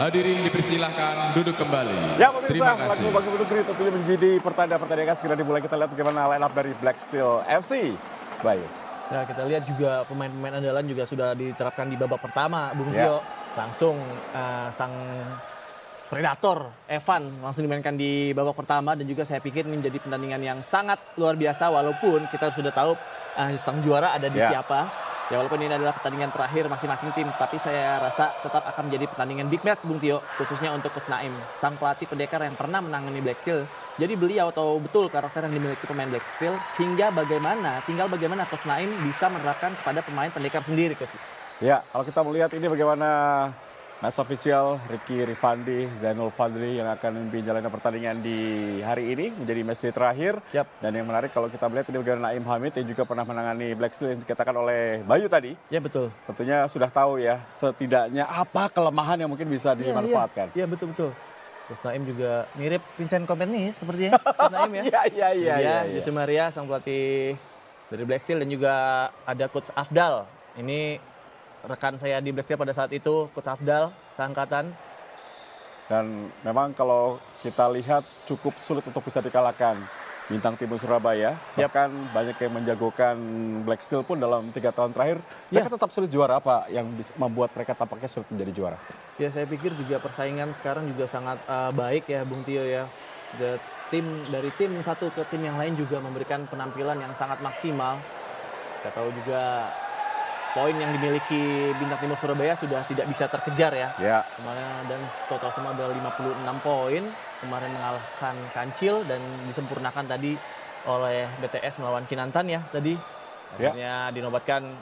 Hadirin dipersilahkan duduk kembali. Ya pemirsa, Terima kasih. lagu Bagi Negeri tentunya menjadi pertandingan segera dimulai. Kita lihat bagaimana line up dari Black Steel FC. Baik. Ya, kita lihat juga pemain-pemain andalan juga sudah diterapkan di babak pertama, Bung Ya. Tio. Langsung sang Predator Evan langsung dimainkan di babak pertama, dan juga saya pikir ini menjadi pertandingan yang sangat luar biasa, walaupun kita sudah tahu sang juara ada di Ya. siapa. Ya, walaupun ini adalah pertandingan terakhir masing-masing tim, tapi saya rasa tetap akan menjadi pertandingan big match, Bung Tio, khususnya untuk Coach Naim, sang pelatih pendekar yang pernah menangani Black Steel. Jadi beliau tahu betul karakter yang dimiliki pemain Black Steel, tinggal bagaimana Coach Naim bisa menerapkan kepada pemain pendekar sendiri, Coach. Ya, kalau kita melihat ini bagaimana match official Ricky Rifandi, Zainul Fadli yang akan memimpin jalannya pertandingan di hari ini menjadi match day terakhir. Yap. Dan yang menarik kalau kita melihat ini bagaimana Naim Hamid yang juga pernah menangani Black Steel yang dikatakan oleh Bayu tadi. Ya, betul. Tentunya sudah tahu ya setidaknya apa kelemahan yang mungkin bisa dimanfaatkan. Iya, betul. Coach Naim juga mirip Vincent Kompany sepertinya, Coach Naim ya. Iya. Jose Maria, sang pelatih dari Black Steel, dan juga ada Coach Afdal. Ini rekan saya di Black Steel pada saat itu, Coach Afdal, seangkatan. Dan memang kalau kita lihat cukup sulit untuk bisa dikalahkan Bintang Timur Surabaya. Yap. Bahkan banyak yang menjagokan Black Steel pun dalam 3 tahun terakhir. Mereka tetap sulit juara. Apa yang bisa membuat mereka tampaknya sulit menjadi juara? Ya, saya pikir juga persaingan sekarang juga sangat baik ya, Bung Tio ya. Dari tim satu ke tim yang lain juga memberikan penampilan yang sangat maksimal. Kita tahu juga poin yang dimiliki Bintang Timur Surabaya sudah tidak bisa terkejar ya. Ya. Kemarin, dan total semua adalah 56 poin. Kemarin mengalahkan Kancil dan disempurnakan tadi oleh BTS melawan Kinantan ya tadi. Akhirnya dinobatkan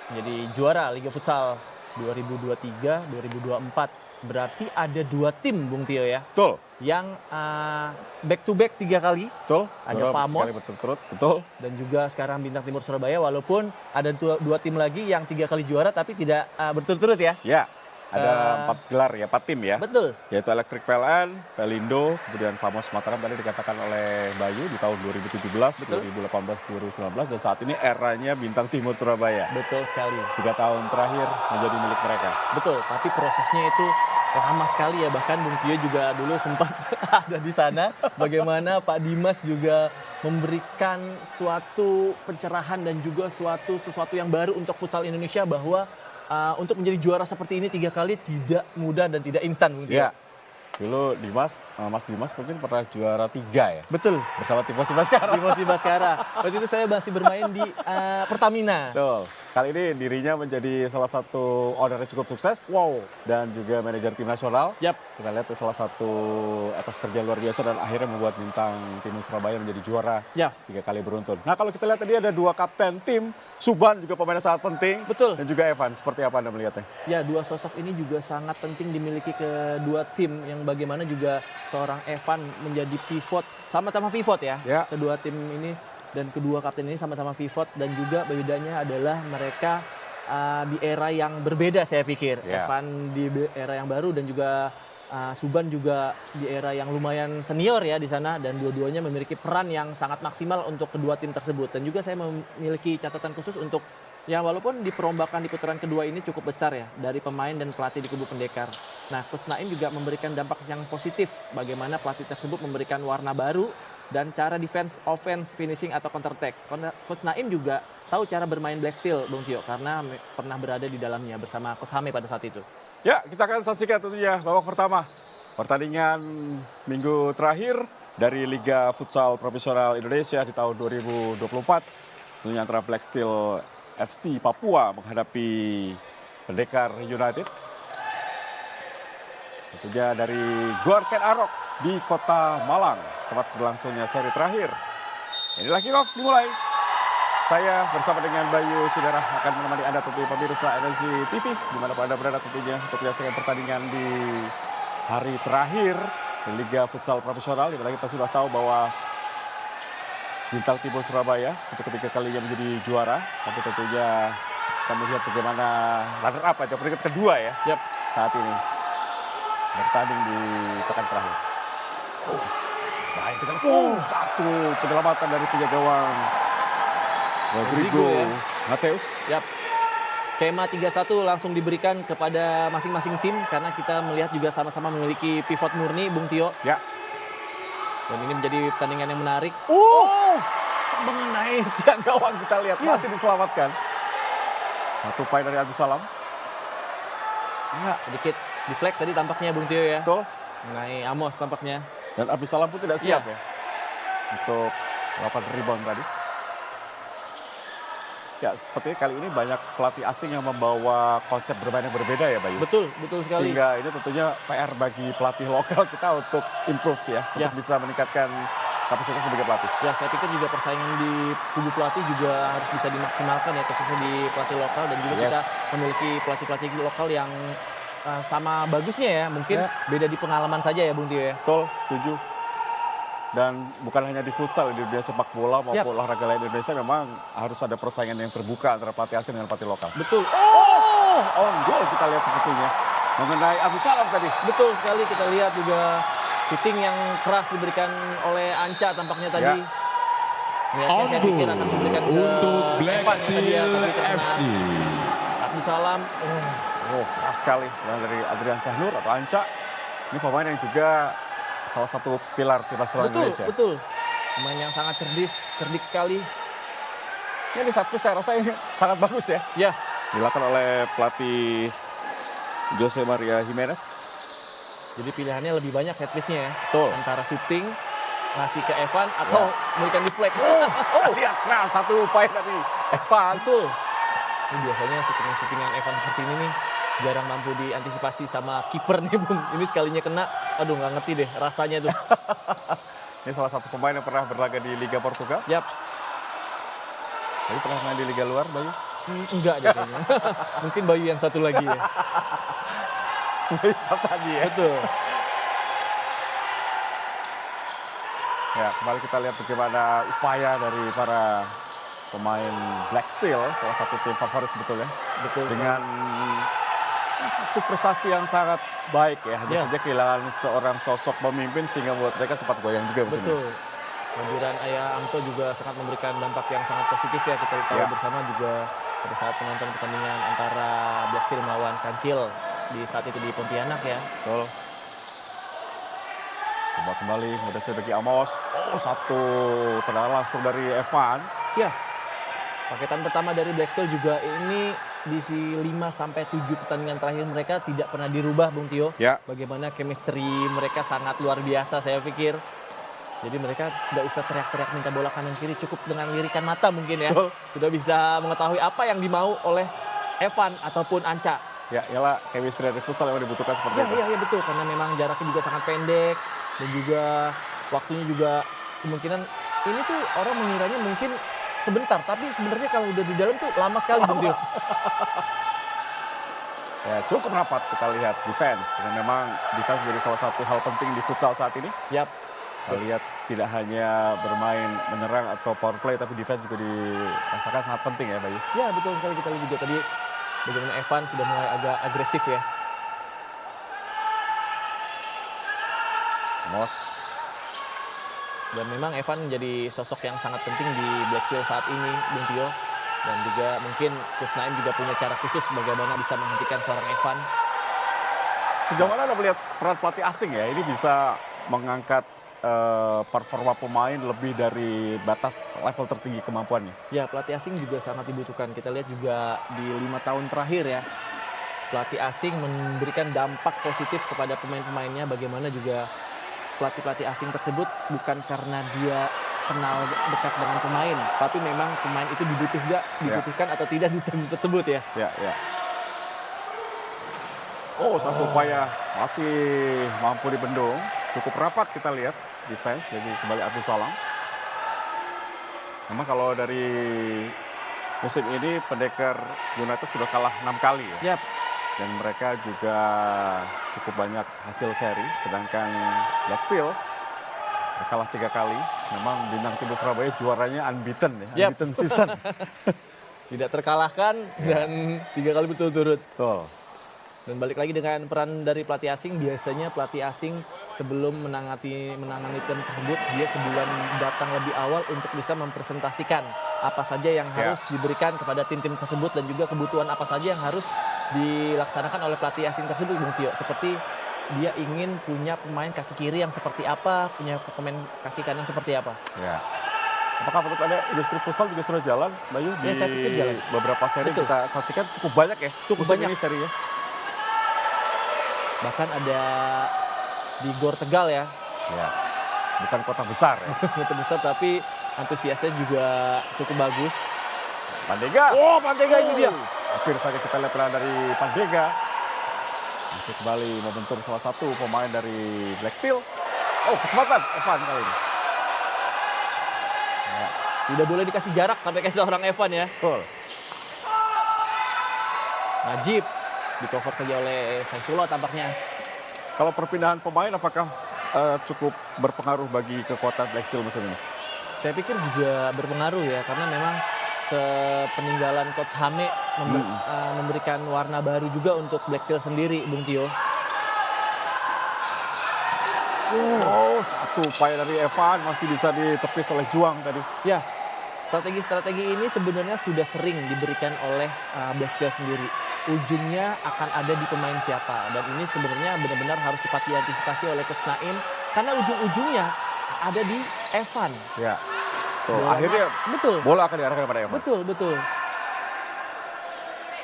menjadi juara Liga Futsal 2023-2024. Berarti ada 2 tim, Bung Tio ya, Betul. yang back to back 3 kali. Betul. Ada Juara Famos. berkali berturut-turut. Betul. Dan juga sekarang Bintang Timur Surabaya, walaupun ada 2 tim lagi yang 3 kali juara tapi tidak berturut-turut ya. Ya. Ada 4 gelar ya, 4 tim ya. Betul. Yaitu Electric PLN, Pelindo, kemudian Famos Mataram tadi dikatakan oleh Bayu di tahun 2017, Betul. 2018, 2019 dan saat ini eranya Bintang Timur Surabaya. Betul sekali. 3 tahun terakhir menjadi milik mereka. Betul, tapi prosesnya itu lama sekali ya. Bahkan Bung Tio juga dulu sempat ada di sana. Bagaimana Pak Dimas juga memberikan suatu pencerahan dan juga sesuatu yang baru untuk futsal Indonesia, bahwa untuk menjadi juara seperti ini 3 kali tidak mudah dan tidak instan, Bung Tio. Ya, dulu Mas Dimas mungkin pernah juara 3 ya? Betul. Bersama tim Persib Baskara. Di Mosi Baskara. Waktu itu saya masih bermain di Pertamina. Betul. Kali ini dirinya menjadi salah satu owner yang cukup sukses. Wow. Dan juga manajer tim nasional. Yap. Kita lihat itu salah satu atas kerja luar biasa dan akhirnya membuat Bintang Timur Surabaya menjadi juara Ya. 3 kali beruntun. Nah kalau kita lihat tadi ada 2 kapten tim, Suban juga pemain yang sangat penting. Betul. Dan juga Evan, seperti apa Anda melihatnya? Ya, 2 sosok ini juga sangat penting dimiliki kedua tim, yang bagaimana juga seorang Evan menjadi pivot, sama-sama pivot ya. Ya. Kedua tim ini dan kedua kapten ini sama-sama pivot, dan juga bedanya adalah mereka di era yang berbeda saya pikir. Ya. Evan di era yang baru dan juga Suban juga di era yang lumayan senior ya di sana, dan dua-duanya memiliki peran yang sangat maksimal untuk kedua tim tersebut. Dan juga saya memiliki catatan khusus untuk ya, walaupun di perombakan di putaran kedua ini cukup besar ya dari pemain dan pelatih di kubu pendekar. Nah, Coach Naim juga memberikan dampak yang positif, bagaimana pelatih tersebut memberikan warna baru dan cara defense, offense, finishing atau counter attack. Coach Naim juga tahu cara bermain Black Steel, Bung Tio, karena pernah berada di dalamnya bersama Coach Hame pada saat itu. Ya, kita akan saksikan tentunya babak pertama. Pertandingan minggu terakhir dari Liga Futsal Profesional Indonesia di tahun 2024. Tentunya antara Black Steel FC Papua menghadapi Pendekar United. Tentunya dari Gor Ken Arok di Kota Malang, tempat berlangsungnya seri terakhir. Inilah kick-off dimulai. Saya bersama dengan Bayu Saudara akan menemani Anda tentunya pemirsa Energi TV dimanapun Anda berada tentunya untuk menyaksikan pertandingan di hari terakhir di Liga Futsal Profesional, di mana kita sudah tahu bahwa Bintang Timur Surabaya untuk ketiga kalinya menjadi juara. Tapi tentunya kita melihat bagaimana runner up atau peringkat kedua ya. Yap. Saat ini bertanding di pekan terakhir. Baik, kita lihat satu penyelamatan dari penjaga gawang Rodrigo ya. Mateus. Yap. Skema 3-1 langsung diberikan kepada masing-masing tim karena kita melihat juga sama-sama memiliki pivot murni, Bung Tio. Ya. Dan ini menjadi pertandingan yang menarik. Mengenai tiang gawang kita lihat masih diselamatkan. Satu poin dari Abdus Salam. Ya, sedikit deflect tadi tampaknya Bung Tio ya. Betul. Mengenai Amos tampaknya. Dan Abdus Salam pun tidak siap ya untuk melakukan rebound tadi. Ya, sepertinya kali ini banyak pelatih asing yang membawa konsep bermain yang berbeda ya, Bayu. Betul sekali. Sehingga ini tentunya PR bagi pelatih lokal kita untuk improve ya, untuk bisa meningkatkan kapasitas sebagai pelatih. Ya, saya pikir juga persaingan di kubu pelatih juga harus bisa dimaksimalkan ya, khususnya di pelatih lokal. Dan juga kita memiliki pelatih-pelatih lokal yang sama bagusnya ya. Mungkin beda di pengalaman saja ya, Bung Tio ya. Betul, setuju. Dan bukan hanya di futsal, di dunia sepak bola maupun olahraga lain di Indonesia memang harus ada persaingan yang terbuka antara pelatih asing dengan pelatih lokal. Betul. On goal kita lihat sepertinya. Mengenai Abdus Salam tadi. Betul sekali, kita lihat juga shooting yang keras diberikan oleh Anca tampaknya tadi. On Saya pikir akan diberikan ke untuk Black Evan tadi ya, Steel tapi terkena FC. Abdus Salam. Keras sekali. Dan dari Adrian Syahnur atau Anca. Ini pemain yang juga salah satu pilar timnas Indonesia. Betul. Pemain yang sangat cerdik sekali. Ini satu saya rasa ini sangat bagus ya. Ya, Dilakukan oleh pelatih Jose Maria Jimenez. jadi pilihannya lebih banyak set piece-nya ya. Betul. Antara shooting, ngasih ke Evan, atau memberikan deflect. Lihat keras satu poin dari Evan. Betul. Ini biasanya shooting-shootingan Evan seperti ini nih jarang mampu diantisipasi sama kiper nih, Bung. Ini sekalinya kena, aduh nggak ngerti deh rasanya tuh. Ini salah satu pemain yang pernah berlaga di Liga Portugal. Yap. Tapi pernah main di Liga luar, Bayu? Enggak deh kayaknya. Mungkin Bayu yang satu lagi ya. Bisa tadi ya. Betul. Ya, kembali kita lihat bagaimana upaya dari para pemain Black Steel, salah satu tim favorit sebetulnya. Betul. Dengan satu prestasi yang sangat baik ya. Hanya saja kehilangan seorang sosok pemimpin sehingga membuat mereka sempat goyang juga musim ini. Betul. Kehadiran Ayah Amto juga sangat memberikan dampak yang sangat positif ya. Kita tahu bersama juga pada saat penonton pertandingan antara Black Steel melawan Kancil di saat itu di Pontianak ya. Betul. Coba kembali, mudah saya bagi Amos. Satu tendangan langsung dari Evan. Ya, paketan pertama dari Black Steel juga ini di 5-7 pertandingan terakhir mereka tidak pernah dirubah, Bung Tio. Ya. Bagaimana chemistry mereka sangat luar biasa saya pikir. Jadi mereka tidak usah teriak-teriak minta bola kanan kiri, cukup dengan lirikan mata mungkin ya. Sudah bisa mengetahui apa yang dimau oleh Evan ataupun Anca. Ya, ialah chemistry dari futsal yang dibutuhkan seperti itu. Iya betul, karena memang jaraknya juga sangat pendek dan juga waktunya juga kemungkinan ini tuh orang mengiranya mungkin sebentar, tapi sebenarnya kalau udah di dalam tuh lama sekali, Bung Tio. Ya, cukup rapat kita lihat defense. Dan memang defense menjadi salah satu hal penting di futsal saat ini. Yap. Kita lihat tidak hanya bermain menyerang atau power play, tapi defense juga dirasakan sangat penting ya, Bayu. Ya betul sekali, kita lihat juga tadi bagaimana Evan sudah mulai agak agresif ya. Amos. Dan memang Evan menjadi sosok yang sangat penting di Black Steel saat ini, Bung Tio. Dan juga mungkin Coach Naim juga punya cara khusus bagaimana bisa menghentikan seorang Evan. Sejauh mana Anda melihat peran pelatih asing ya? Ini bisa mengangkat performa pemain lebih dari batas level tertinggi kemampuannya. Ya, pelatih asing juga sangat dibutuhkan. Kita lihat juga di 5 tahun terakhir ya, pelatih asing memberikan dampak positif kepada pemain-pemainnya. Bagaimana juga pelatih-pelatih asing tersebut bukan karena dia kenal dekat dengan pemain, tapi memang pemain itu dibutuhkan atau tidak di tim tersebut ya. Ya. Satu upaya masih mampu dibendung. Cukup rapat kita lihat defense dari kembali Abdus Salam. Memang kalau dari musim ini Pendekar United sudah kalah 6 kali ya. Yap. Dan mereka juga cukup banyak hasil seri. Sedangkan Black Steel kalah 3 kali. Memang Bintang Timur Surabaya juaranya unbeaten ya. Unbeaten season. Tidak terkalahkan dan 3 kali berturut-turut. Betul. Dan balik lagi dengan peran dari pelatih asing, biasanya pelatih asing sebelum menangani tim tersebut, dia sebulan datang lebih awal untuk bisa mempresentasikan apa saja yang harus diberikan kepada tim-tim tersebut dan juga kebutuhan apa saja yang harus dilaksanakan oleh pelatih asing tersebut, Bung Tio. Seperti dia ingin punya pemain kaki kiri yang seperti apa, punya pemain kaki kanan seperti apa. Ya. Apakah menurut Anda industri futsal juga sudah jalan, Bayu? Ya, saya pikir jalan. Beberapa seri Betul. kita saksikan cukup banyak ya. Cukup musim banyak. ini serinya. Bahkan ada di Gor Tegal ya, Ya. Bukan kota besar ya. itu besar tapi antusiasnya juga cukup bagus. Pandega. Oh, Pandega ini dia. Akhir saja kita lihat peran dari Pandega. Masih kembali membentur salah satu pemain dari Black Steel. Oh, kesempatan Evan kali ini. Ya, Tidak boleh dikasih jarak sampai kayak seorang Evan ya. betul. Najib di cover saja oleh Saifullah tampaknya. Kalau perpindahan pemain apakah cukup berpengaruh bagi kekuatan Black Steel musim ini? Saya pikir juga berpengaruh ya, karena memang sepeninggalan Coach Hame memberikan warna baru juga untuk Black Steel sendiri, Bung Tio. Oh, satu upaya dari Evan masih bisa ditepis oleh Juang tadi. Ya, strategi-strategi ini sebenarnya sudah sering diberikan oleh Black Steel sendiri. Ujungnya akan ada di pemain siapa, dan ini sebenarnya benar-benar harus cepat diantisipasi oleh Coach Naim karena ujung-ujungnya ada di Evan. Ya. Tuh, Bola- akhirnya betul, bola akan diarahkan kepada Evan. betul.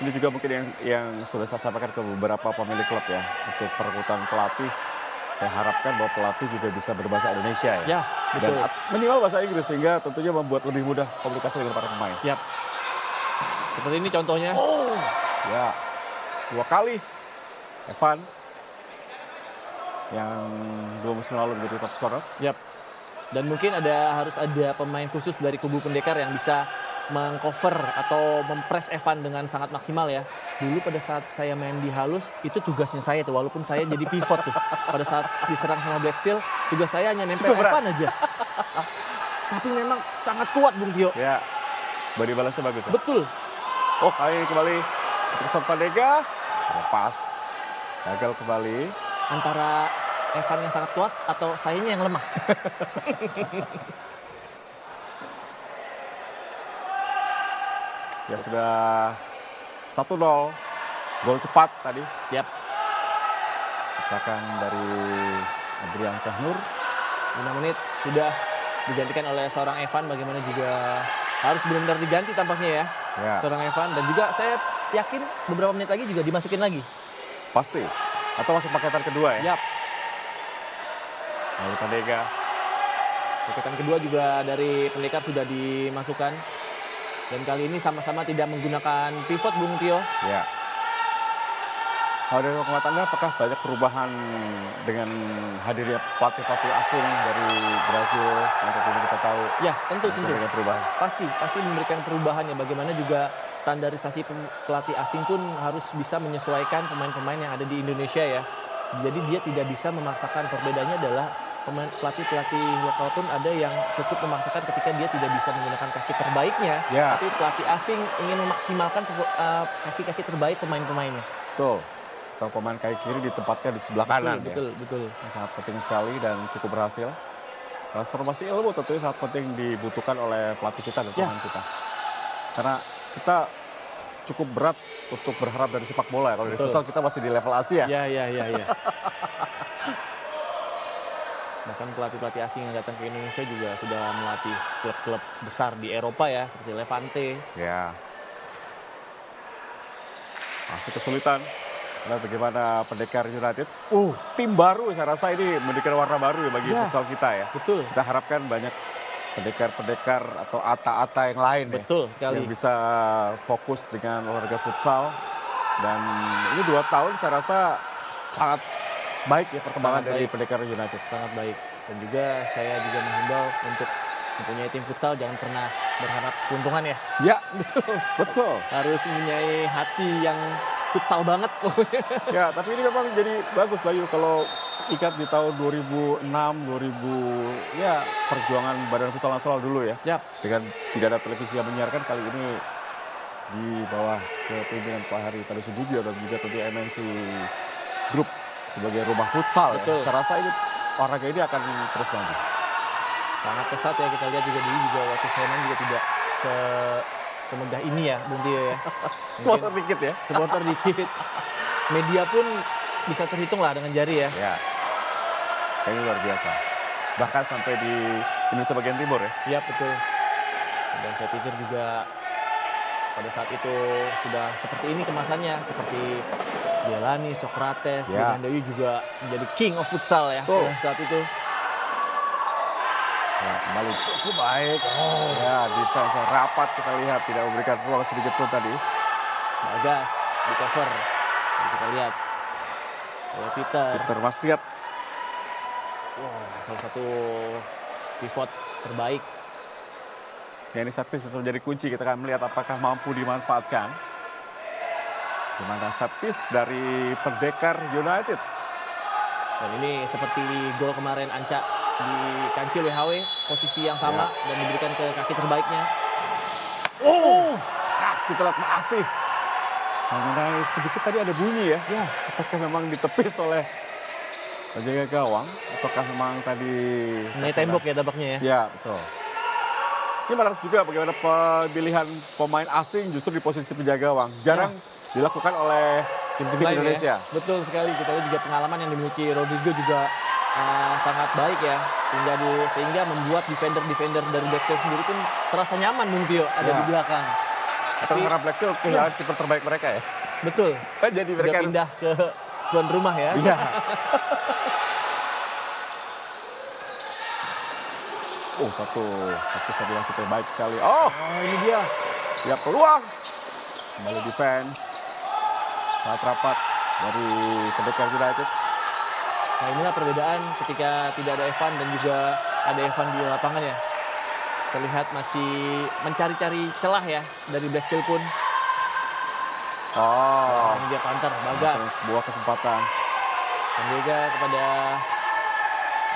Ini juga mungkin yang sudah saya sampaikan ke beberapa pemilik klub ya. Untuk perekrutan pelatih, saya harapkan bahwa pelatih juga bisa berbahasa Indonesia ya. Ya, betul. Dan minimal bahasa Inggris sehingga tentunya membuat lebih mudah komunikasi dengan para pemain. Yap. Seperti ini contohnya. Ya, 2 kali Evan yang 2 musim lalu menjadi top scorer. Yap. Dan mungkin harus ada pemain khusus dari kubu pendekar yang bisa mengcover atau mempres Evan dengan sangat maksimal ya. Dulu pada saat saya main di halus, itu tugasnya saya tuh, walaupun saya jadi pivot tuh. Pada saat diserang sama Black Steel, tugas saya hanya nempel Cukup berat. Evan aja. Tapi memang sangat kuat, Bung Tio. Ya, body balance bagus ya. Betul. Oh, kembali Terus Pandega lepas, gagal kembali. Antara Evan yang sangat kuat atau sayanya yang lemah. Ya sudah 1-0, gol cepat tadi. Yap. Ciptakan dari Adrian Sahnur. 5 menit sudah digantikan oleh seorang Evan, bagaimana juga harus benar-benar diganti tampaknya ya. Ya, Seorang Evan, dan juga saya yakin beberapa menit lagi juga dimasukin lagi. pasti. Atau masuk paketan kedua ya. Yap. Lalu Pandega. Paketan kedua juga dari pendekar sudah dimasukkan. Dan kali ini sama-sama tidak menggunakan pivot, Bung Tio. Ya. Kalau dari pengamatan Anda, apakah banyak perubahan dengan hadirnya pelatih-pelatih asing dari Brazil yang tentunya kita tahu Ya, tentu. memberikan perubahan? Pasti memberikan perubahan ya. Bagaimana juga standarisasi pelatih asing pun harus bisa menyesuaikan pemain-pemain yang ada di Indonesia ya. Jadi dia tidak bisa memaksakan. Perbedaannya adalah pelatih-pelatih lokal pun ada yang cukup memaksakan ketika dia tidak bisa menggunakan kaki terbaiknya. Ya. Tapi pelatih asing ingin memaksimalkan kaki-kaki terbaik pemain-pemainnya. Betul. Sang pemain kaki kiri ditempatkan di sebelah kanan ya. Betul. Yang sangat penting sekali dan cukup berhasil. Transformasi ilmu tentunya sangat penting dibutuhkan oleh pelatih kita dan pemain kita. Karena kita cukup berat untuk berharap dari sepak bola ya. Kalau di Betul. futsal kita masih di level Asia. Ya. Bahkan pelatih-pelatih asing yang datang ke Indonesia juga sudah melatih klub-klub besar di Eropa ya, seperti Levante. Ya. Masih kesulitan. Lihat bagaimana Pendekar United. Tim baru saya rasa ini memberikan warna baru ya bagi Ya. futsal kita ya. Betul. Kita harapkan banyak pendekar-pendekar atau ata-ata yang lain ya. Betul sekali. Yang bisa fokus dengan olahraga futsal. Dan ini 2 tahun saya rasa sangat baik ya perkembangan Sangat dari baik. Pendekar United. Sangat baik. Dan juga saya juga menghimbau untuk mempunyai tim futsal jangan pernah berharap keuntungan ya. Ya, betul. Harus mempunyai hati yang futsal banget pokoknya. Ya, tapi ini memang jadi bagus Bayu kalau ikat di tahun 2006, 2000 ya perjuangan Badan Futsal Nasional dulu ya. Yap. Dengan tidak ada televisi yang menyiarkan, kali ini di bawah kepemimpinan Pak Hari Tadu Sudibyo dan juga tentu MNC Group sebagai rumah futsal. Betul. Ya. Saya rasa ini olahraga ini akan terus maju. Sangat pesat ya, kita lihat juga dulu juga waktu saya main juga tidak semegah ini ya Bung Tio ya. Supporter dikit ya. Supporter dikit. Media pun bisa terhitung lah dengan jari ya. Ya. Ini luar biasa. Bahkan sampai di Indonesia bagian timur ya. Siap, betul. Dan saya pikir juga pada saat itu sudah seperti ini kemasannya, seperti Jelani, Socrates, Ya. Demandoyu juga menjadi king of futsal ya Betul. pada saat itu. Ya, kembali cukup baik. Oh, ya, defense yang rapat kita lihat tidak memberikan ruang sedikit pun tadi. Bagas di cover. Jadi kita lihat. Oleh Peter. Peter Masriat. Wow, salah satu pivot terbaik. Ya, ini set piece bisa menjadi kunci. Kita akan melihat apakah mampu dimanfaatkan. Gimana set piece dari Pendekar United. Dan ini seperti gol kemarin Anca di Kancil WHW, posisi yang sama dan diberikan ke kaki terbaiknya. Oh, keras kita lihat masih. Mengenai sedikit tadi ada bunyi ya. Ya, apakah memang ditepis oleh penjaga gawang ataukah memang tadi Mengenai tembok ya tampaknya ya. Ya, betul. Ini menarik juga bagaimana pemilihan pemain asing justru di posisi penjaga gawang. Jarang dilakukan oleh tim-tim Lain Indonesia. ya. Betul sekali, kita lihat juga pengalaman yang dimiliki Rodrigo juga sangat baik ya. Sehingga membuat defender-defender dari Blackstone sendiri pun terasa nyaman Bung Tio ada Ya. di belakang. Karena Black Steel kehilangan kiper terbaik mereka ya. Betul. Jadi Sudah mereka pindah ke tuan rumah ya. Iya. Oh, satu stabilisasi terbaik sekali. Oh, ini dia. ya peluang. Kembali defense. Sangat rapat dari Pendekar United. Nah inilah perbedaan ketika tidak ada Evan dan juga ada Evan di lapangan ya. Terlihat masih mencari-cari celah ya dari Blackstone pun. Oh, Ini dia Panther, Bagas. sebuah kesempatan. Pandega kepada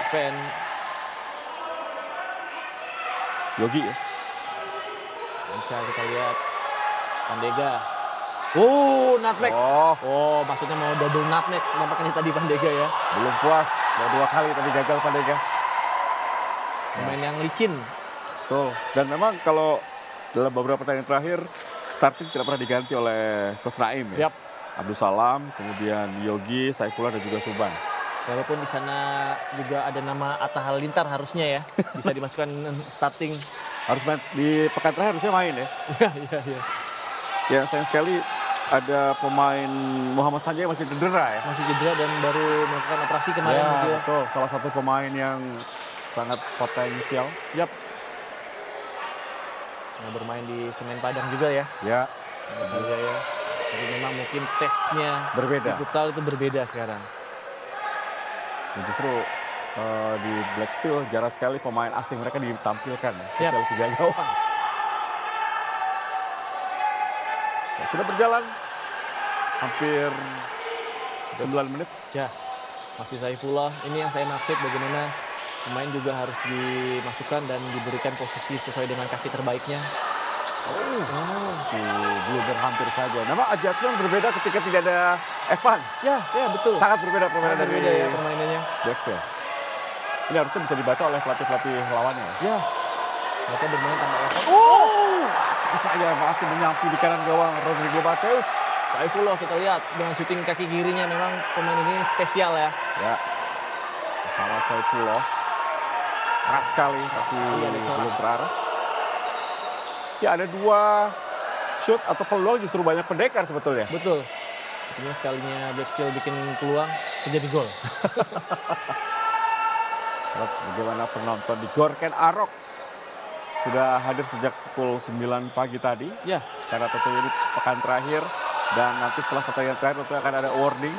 Evan. Yogi ya. Bisa kita lihat Pandega. Oh, nutmeg. Oh, maksudnya mau double nutmeg. Nampaknya tadi Pandega ya. Belum puas. Mau 2 kali tapi gagal Pandega. Pemain yang licin. Betul. Dan memang kalau dalam beberapa pertandingan terakhir, starting tidak pernah diganti oleh Coach Naim ya. Yap. Abdul Salam, kemudian Yogi, Saifullah dan juga Suban. Walaupun di sana juga ada nama Atta Halilintar harusnya ya. Bisa dimasukkan starting. Harus main di pekan terakhir harusnya main ya. Iya. Ya sayang sekali ada pemain Muhammad Sanjay yang masih cedera ya. Masih cedera dan baru melakukan operasi kemarin. Ya, Dia. betul. Salah satu pemain yang sangat potensial. Yap. Nah, bermain di Semen Padang juga ya. Ya, Iya ya. Jadi memang mungkin tesnya berbeda. di futsal itu berbeda sekarang. Dan justru di Black Steel jarang sekali pemain asing mereka ditampilkan. Yap. Kecuali penjaga gawang. Ya, sudah berjalan hampir 9 menit. Ya, masih Saifullah. Ini yang saya maksud bagaimana pemain juga harus dimasukkan dan diberikan posisi sesuai dengan kaki terbaiknya. Blunder hampir saja. Nama adjustment berbeda ketika tidak ada Evan. Ya betul. Sangat berbeda permainan dari berbeda ya permainannya. Black Steel. Ini harusnya bisa dibaca oleh pelatih-pelatih lawannya. Ya, mereka bermain tanpa Evan. Saya masih menyapu di kanan gawang Rodrigo Mateus. Saifullah kita lihat dengan syuting kaki kirinya memang pemain ini spesial ya. Ya. Muhammad Saifullah. Keras sekali, tapi sekali, ada celah. belum terarah. Ya ada 2 shoot atau peluang justru banyak Pendekar sebetulnya. Betul. Artinya sekalinya Black Steel bikin peluang terjadi gol. Bagaimana penonton di Gorken Arok sudah hadir sejak pukul 9 pagi tadi. Ya, Karena tentunya ini pekan terakhir. Dan nanti setelah pertandingan terakhir tentunya akan ada warning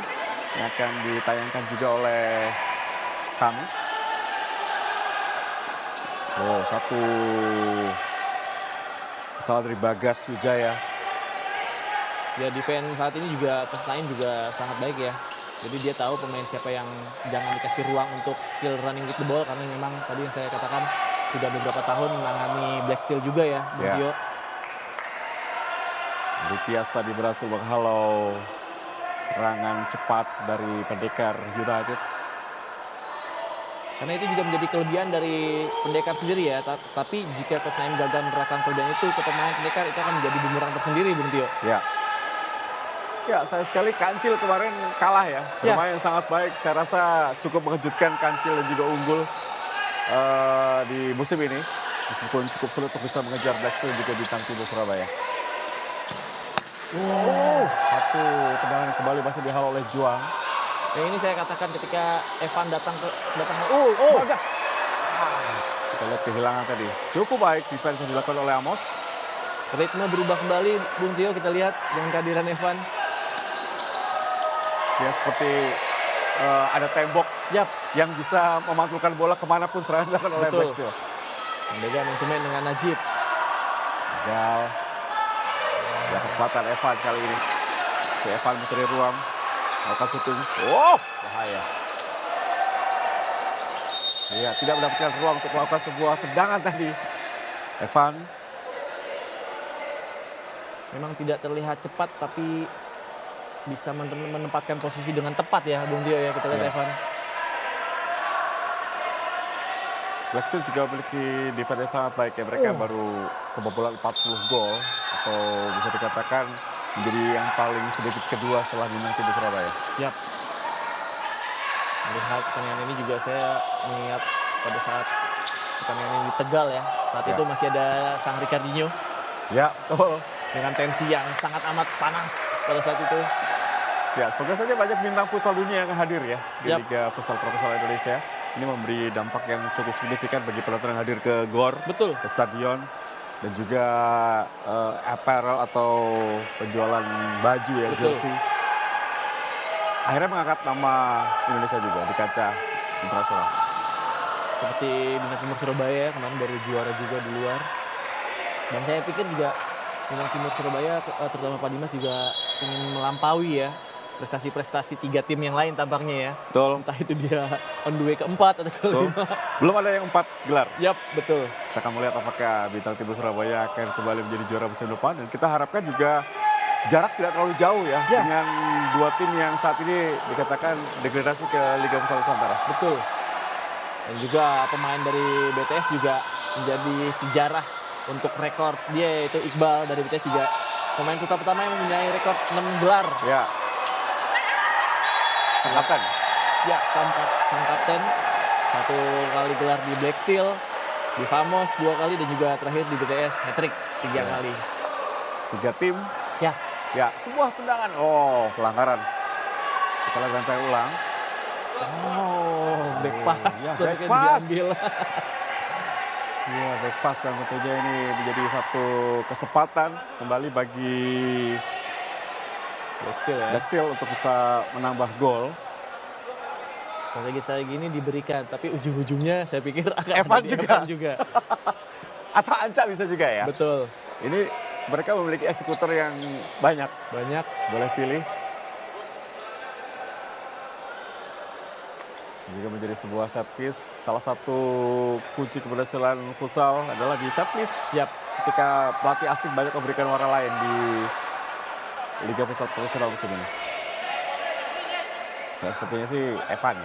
yang akan ditayangkan juga oleh kami. Oh, satu salah dari Bagas Wijaya. ya defense saat ini juga Coach Naim juga sangat baik ya. Jadi dia tahu pemain siapa yang jangan dikasih ruang untuk skill running with the ball karena memang tadi yang saya katakan sudah beberapa tahun menangani Black Steel juga ya, Bung Ya. Tio. Tias tadi berhasil menghalau serangan cepat dari Pendekar United. Karena itu juga menjadi kelebihan dari pendekar sendiri ya. Tapi jika Coach Naim gagal menerapkan kelebihan itu ke pemain pendekar, itu akan menjadi bumerang tersendiri, Bung Tio. Ya. Ya, sayang sekali Kancil kemarin kalah ya. Ya. Bermain sangat baik. Saya rasa cukup mengejutkan Kancil dan juga unggul di musim ini. Meskipun cukup sulit untuk bisa mengejar Black Steel juga bintang timur Surabaya. Satu tendangan kembali masih dihalau oleh Juang. Yang ini saya katakan ketika Evan datang Bagas. Kita lihat kehilangan tadi. Cukup baik defense yang dilakukan oleh Amos. Ritme berubah kembali, Bung Tio, kita lihat dengan kehadiran Evan. Ya seperti ada tembok yang bisa memantulkan bola kemanapun serangan dilakukan oleh Black Steel. Menjaga momentum dengan Najib. Gagal. Ya kesempatan Evan kali ini. Si Evan mencari ruang. Melakukan syuting. Bahaya. Iya, tidak mendapatkan ruang untuk melakukan sebuah tendangan tadi. Evan. Memang tidak terlihat cepat, tapi bisa menempatkan posisi dengan tepat ya, Bung Tio ya. Kita lihat Evan. Black Steel juga memiliki defense yang sangat baik ya. Mereka baru kebobolan 40 gol. Atau bisa dikatakan menjadi yang paling sedikit kedua setelah bintang timur Surabaya. Yap. Melihat pertandingan ini juga saya mengingat pada saat pertandingan ini di Tegal ya. Saat itu masih ada sang Ricardinho. Ya, betul. Dengan tensi yang sangat amat panas pada saat itu. Ya, semoga saja banyak bintang futsal dunia yang hadir ya di Liga Futsal Profesional Indonesia. Ini memberi dampak yang cukup signifikan bagi penonton yang hadir ke GOR, betul, ke stadion, dan juga apparel atau penjualan baju ya, jersey. Akhirnya mengangkat nama Indonesia juga di kancah internasional. Seperti bintang timur Surabaya kemarin baru juara juga di luar. Dan saya pikir juga bintang timur Surabaya, terutama Pak Dimas juga ingin melampaui ya prestasi-prestasi 3 tim yang lain tampaknya ya. Betul. Entah itu dia on the way ke-4 atau ke-5. Belum ada yang 4 gelar. Yap, betul. Kita akan melihat apakah bintang timur Surabaya akan kembali menjadi juara musim depan. Dan kita harapkan juga jarak tidak terlalu jauh ya dengan 2 tim yang saat ini dikatakan degradasi ke Liga Futsal Nusantara. Betul. Dan juga pemain dari BTS juga menjadi sejarah untuk rekor dia, yaitu Iqbal dari BTS juga pemain putra pertama yang mempunyai rekor 6 gelar. Ya. Sang kapten. Ya, sang kapten. 1 kali gelar di Black Steel, di Famos 2 kali, dan juga terakhir di BTS hat-trick 3 kali. 3 tim. Ya. Ya, sebuah tendangan. Pelanggaran. Kita lantai ulang. Back pass. Ya, back pass. Diambil. Iya, back pass, dan tentunya ini menjadi satu kesempatan kembali bagi Black Steel untuk bisa menambah gol. Strategi ini diberikan, tapi ujung-ujungnya saya pikir akan Evan Evan juga. Atau Anca bisa juga ya. Betul. Ini mereka memiliki eksekutor yang banyak. Boleh pilih. Juga menjadi sebuah set piece. Salah satu kunci keberhasilan futsal adalah di set piece. Ketika pelatih asing banyak memberikan warna lain di Liga Futsal Profesional musim ini. Nah, sepertinya sih Evan.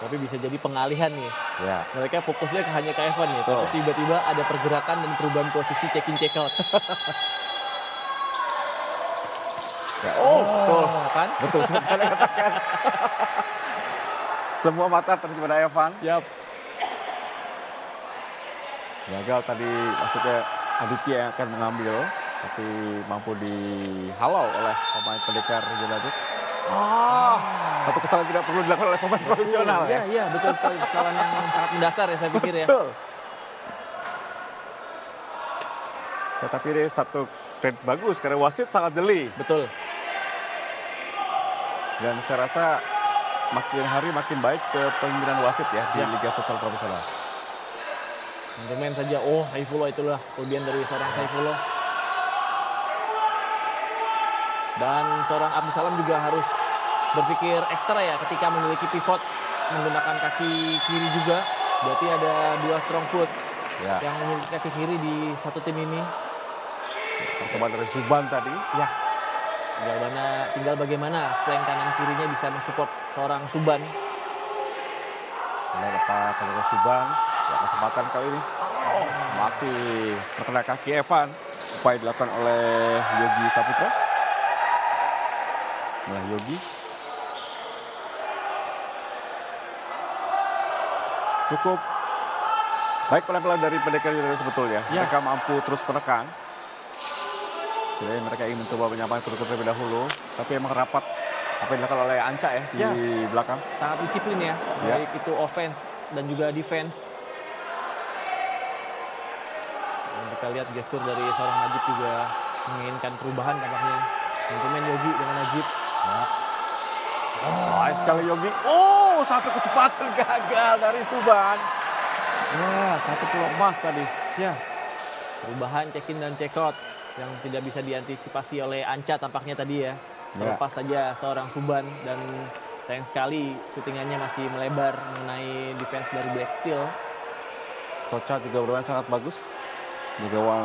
Tapi bisa jadi pengalihan nih. Ya. Mereka fokusnya hanya ke Evan nih. Tapi tiba-tiba ada pergerakan dan perubahan posisi check-in check-out. Betul. Kan? Betul, seperti Anda katakan. Semua mata tertuju pada Evan. Gagal tadi, maksudnya Aditya yang akan mengambil, tapi mampu dihalau oleh pemain pendekar United. Satu kesalahan tidak perlu dilakukan oleh pemain profesional ya. Iya, betul sekali. Kesalahan yang sangat mendasar ya saya pikir ya. Betul. Tetapi ini satu trend bagus karena wasit sangat jeli. Betul. Dan saya rasa makin hari makin baik kepemimpinan wasit ya di Liga Futsal Profesional. Main saja, Saifullah itulah kelebihan dari seorang Saifullah. Dan seorang Abdul Salam juga harus berpikir ekstra ya ketika memiliki pivot menggunakan kaki kiri juga. Berarti ada 2 strong foot yang memiliki kaki kiri di satu tim ini. Percobaan dari Suban tadi. Tinggal bagaimana flank kanan kirinya bisa mensupport seorang Suban. Lihat apa kalau Subang. Ya, kesempatan kali ini. Oh, masih terkena kaki Evan. Upaya dilakukan oleh Yogi Saputra. Nah, Yogi. Cukup baik pelan-pelan dari pendekar United sebetulnya. Ya. Mereka mampu terus menekan. Jadi mereka ingin mencoba menyamakan pendukung terlebih dahulu. Tapi emang rapat apa yang dilakukan oleh Anca ya di Ya. belakang. Sangat disiplin ya, Ya. baik itu offense dan juga defense. Dan kita lihat gestur dari seorang Najib juga menginginkan perubahan tampaknya. Pemain Yogi dengan Najib. Baik sekali Yogi. Oh, satu kesempatan gagal dari Subang. Ya, satu peluang emas tadi. Ya, perubahan check-in dan check-out yang tidak bisa diantisipasi oleh Anca tampaknya tadi ya. Terlepas saja seorang Suban dan sayang sekali syutingannya masih melebar mengenai defense dari Black Steel. Tocha juga bermain sangat bagus di gawang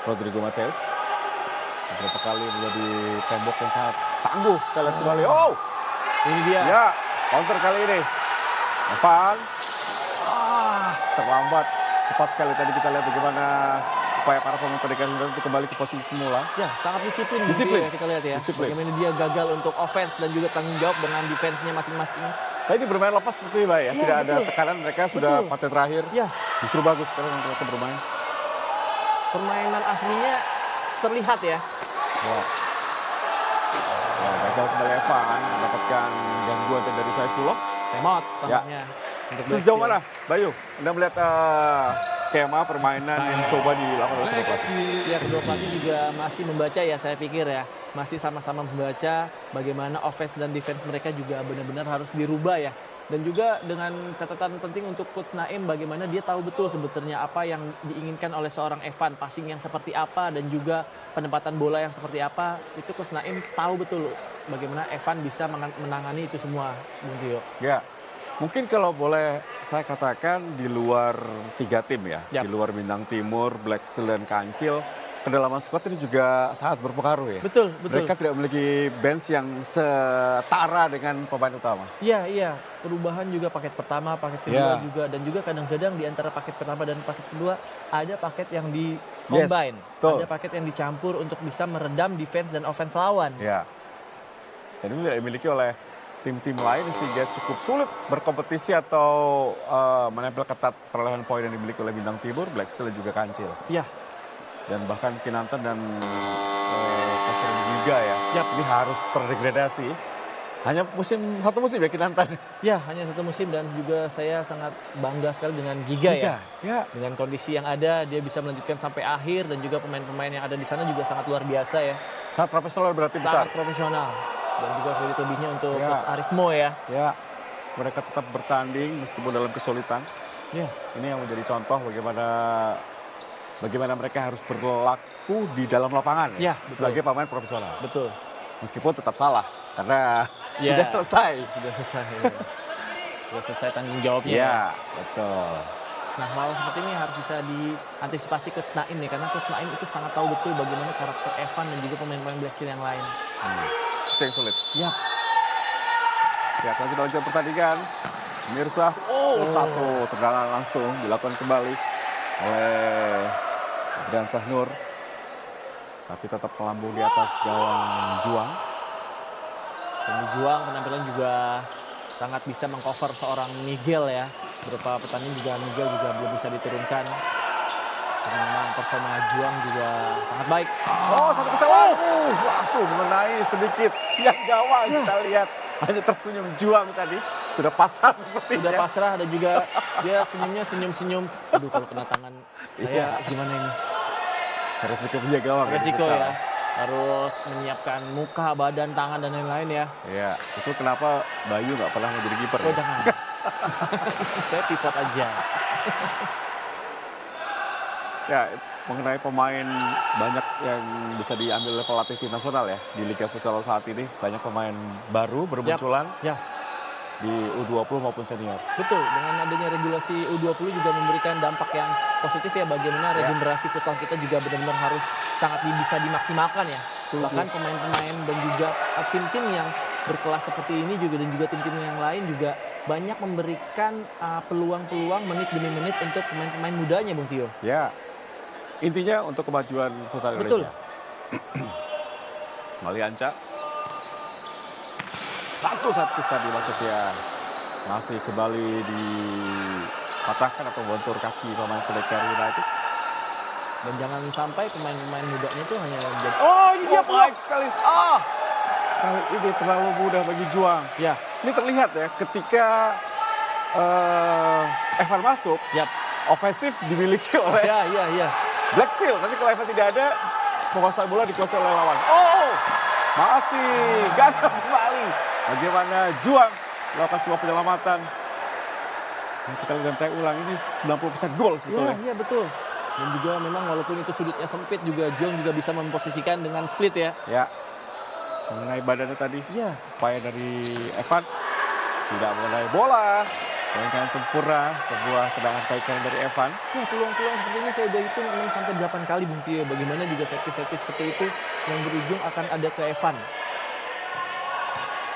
Rodrigo Mateus. Beberapa kali menjadi tembok yang sangat tangguh. Kita lihat kembali. Oh, Ini dia. ya, counter kali ini. Evan. Terlambat. Cepat sekali tadi kita lihat bagaimana upaya para pemain pendekar untuk kembali ke posisi semula. Ya, sangat disiplin. Disiplin. Ya, kita lihat ya. Disiplin. Bagaimana dia gagal untuk offense dan juga tanggung jawab dengan defense-nya masing-masing. Tadi bermain lepas seperti ini, Mbak, ya. Iya, Tidak ada betul. tekanan, mereka sudah Betul. paten terakhir. Ya, Justru bagus sekarang mereka bermain. permainan aslinya terlihat ya. Ya. Ya, gagal kembali Evan mendapatkan gangguan dari Saifullah. Temot tampaknya. Untuk Black Sejauh Steel. mana, Bayu? Anda melihat skema permainan yang coba dilakukan oleh kedua pelatih? Ya, kedua pelatih juga masih membaca ya, saya pikir ya. Masih sama-sama membaca bagaimana offense dan defense mereka juga benar-benar harus dirubah ya. Dan juga dengan catatan penting untuk Coach Naim, bagaimana dia tahu betul sebetulnya apa yang diinginkan oleh seorang Evan, passing yang seperti apa dan juga penempatan bola yang seperti apa. Itu Coach Naim tahu betul bagaimana Evan bisa menangani itu semua, Bung Tio. Ya, mungkin kalau boleh saya katakan di luar 3 tim ya. Yap. Di luar Bintang Timur, Black Steel dan Kancil. Kedalaman squad ini juga sangat berpengaruh ya. Betul, betul. Mereka tidak memiliki bench yang setara dengan pemain utama. Iya, iya. Perubahan juga paket pertama, paket kedua Ya. juga. Dan juga kadang-kadang di antara paket pertama dan paket kedua ada paket yang di combine. betul. Ada paket yang dicampur untuk bisa meredam defense dan offense lawan. Ya. Dan itu tidak dimiliki oleh tim-tim lain sehingga cukup sulit berkompetisi atau menempel ketat perolehan poin yang dimiliki oleh Bintang Timur, Black Steel dan juga Kancil. Iya. Dan bahkan Kinantan dan Pasir juga ya. Yap. Ini harus terdegradasi. Hanya satu musim ya Kinantan. Ya, hanya satu musim dan juga saya sangat bangga sekali dengan Giga ya. Ya. Dengan kondisi yang ada, dia bisa melanjutkan sampai akhir dan juga pemain-pemain yang ada di sana juga sangat luar biasa ya. Sangat profesional berarti besar. Sangat profesional. Dan juga kredit lebihnya untuk Ya. Coach Arismo ya. Ya. Mereka tetap bertanding meskipun dalam kesulitan. Ya. Ini yang menjadi contoh bagaimana mereka harus berlaku di dalam lapangan Ya, betul. sebagai pemain profesional. Betul. Meskipun tetap salah karena Ya. sudah selesai. Sudah selesai. Ya. Sudah selesai tanggung jawabnya. Iya, betul. Nah, hal seperti ini harus bisa diantisipasi Coach Naim nih, karena Coach Naim itu sangat tahu betul bagaimana karakter Evan dan juga pemain-pemain Black Steel yang lain. Itu yang sulit. Ya. Ya, kalau kita lanjut pertandingan, Mirsa, satu tendangan langsung dilakukan kembali oleh Dansah Nur. Tapi tetap melambung di atas gawang Juang. Dan Juang penampilan juga sangat bisa mengcover seorang Miguel ya. Beberapa pertandingan juga Miguel juga belum bisa diturunkan. Karena memang performa Juang juga sangat baik. Oh, satu kesalahan. Langsung mengenai sedikit yang gawang. Kita lihat hanya tersenyum Juang tadi. Sudah pasrah sepertinya. Sudah pasrah dan juga dia senyumnya senyum-senyum. Aduh, kalau kena tangan saya gimana ini? Resiko punya gawang. Resiko besar. ya. Harus menyiapkan muka, badan, tangan, dan lain-lain ya. Iya, itu kenapa Bayu nggak pernah menjadi kiper. Oh, ya? jangan. Saya pivot aja. Ya, mengenai pemain banyak yang bisa diambil oleh pelatih tim nasional ya. Di Liga Futsal saat ini banyak pemain baru bermunculan Ya, di U20 maupun senior. betul. Dengan adanya regulasi U20 juga memberikan dampak yang positif ya. Bagaimana regenerasi futsal kita juga benar-benar harus sangat bisa dimaksimalkan ya. Bahkan pemain-pemain dan juga tim-tim yang berkelas seperti ini juga dan juga tim-tim yang lain juga banyak memberikan peluang-peluang menit demi menit untuk pemain-pemain mudanya, Bung Tio. Ya, intinya untuk kemajuan futsal Betul. Indonesia. Kembali Anca. Satu tadi maksudnya. Masih kembali dipatahkan atau bontor kaki pemain Pendekar United. Dan jangan sampai pemain-pemain mudanya itu hanya menjadi... Oh, ini dia baik sekali. Kali ini terlalu mudah bagi Juang. Ya, Ini terlihat ya ketika Evan masuk, yap. ofensif dimiliki oleh Ya. Black Steel. Nanti kalau Evan tidak ada, penguasaan bola dikuasai oleh lawan. Oh, masih gagal kembali. Bagaimana Juang melakukan sebuah penyelamatan. Nah, kita lihat ulang ini 90% gol sebetulnya. Iya, betul. Dan juga memang walaupun itu sudutnya sempit juga Jong juga bisa memposisikan dengan split ya. Ya, mengenai badannya tadi, Iya. upaya dari Evan tidak mengenai bola. Dengan sempurna, sebuah tendangan kaki kanan dari Evan. Ya, peluang-peluang seperti ini saya udah hitung 6 sampai 8 kali Bung Tio. Bagaimana juga set-piece seperti itu yang berujung akan ada ke Evan.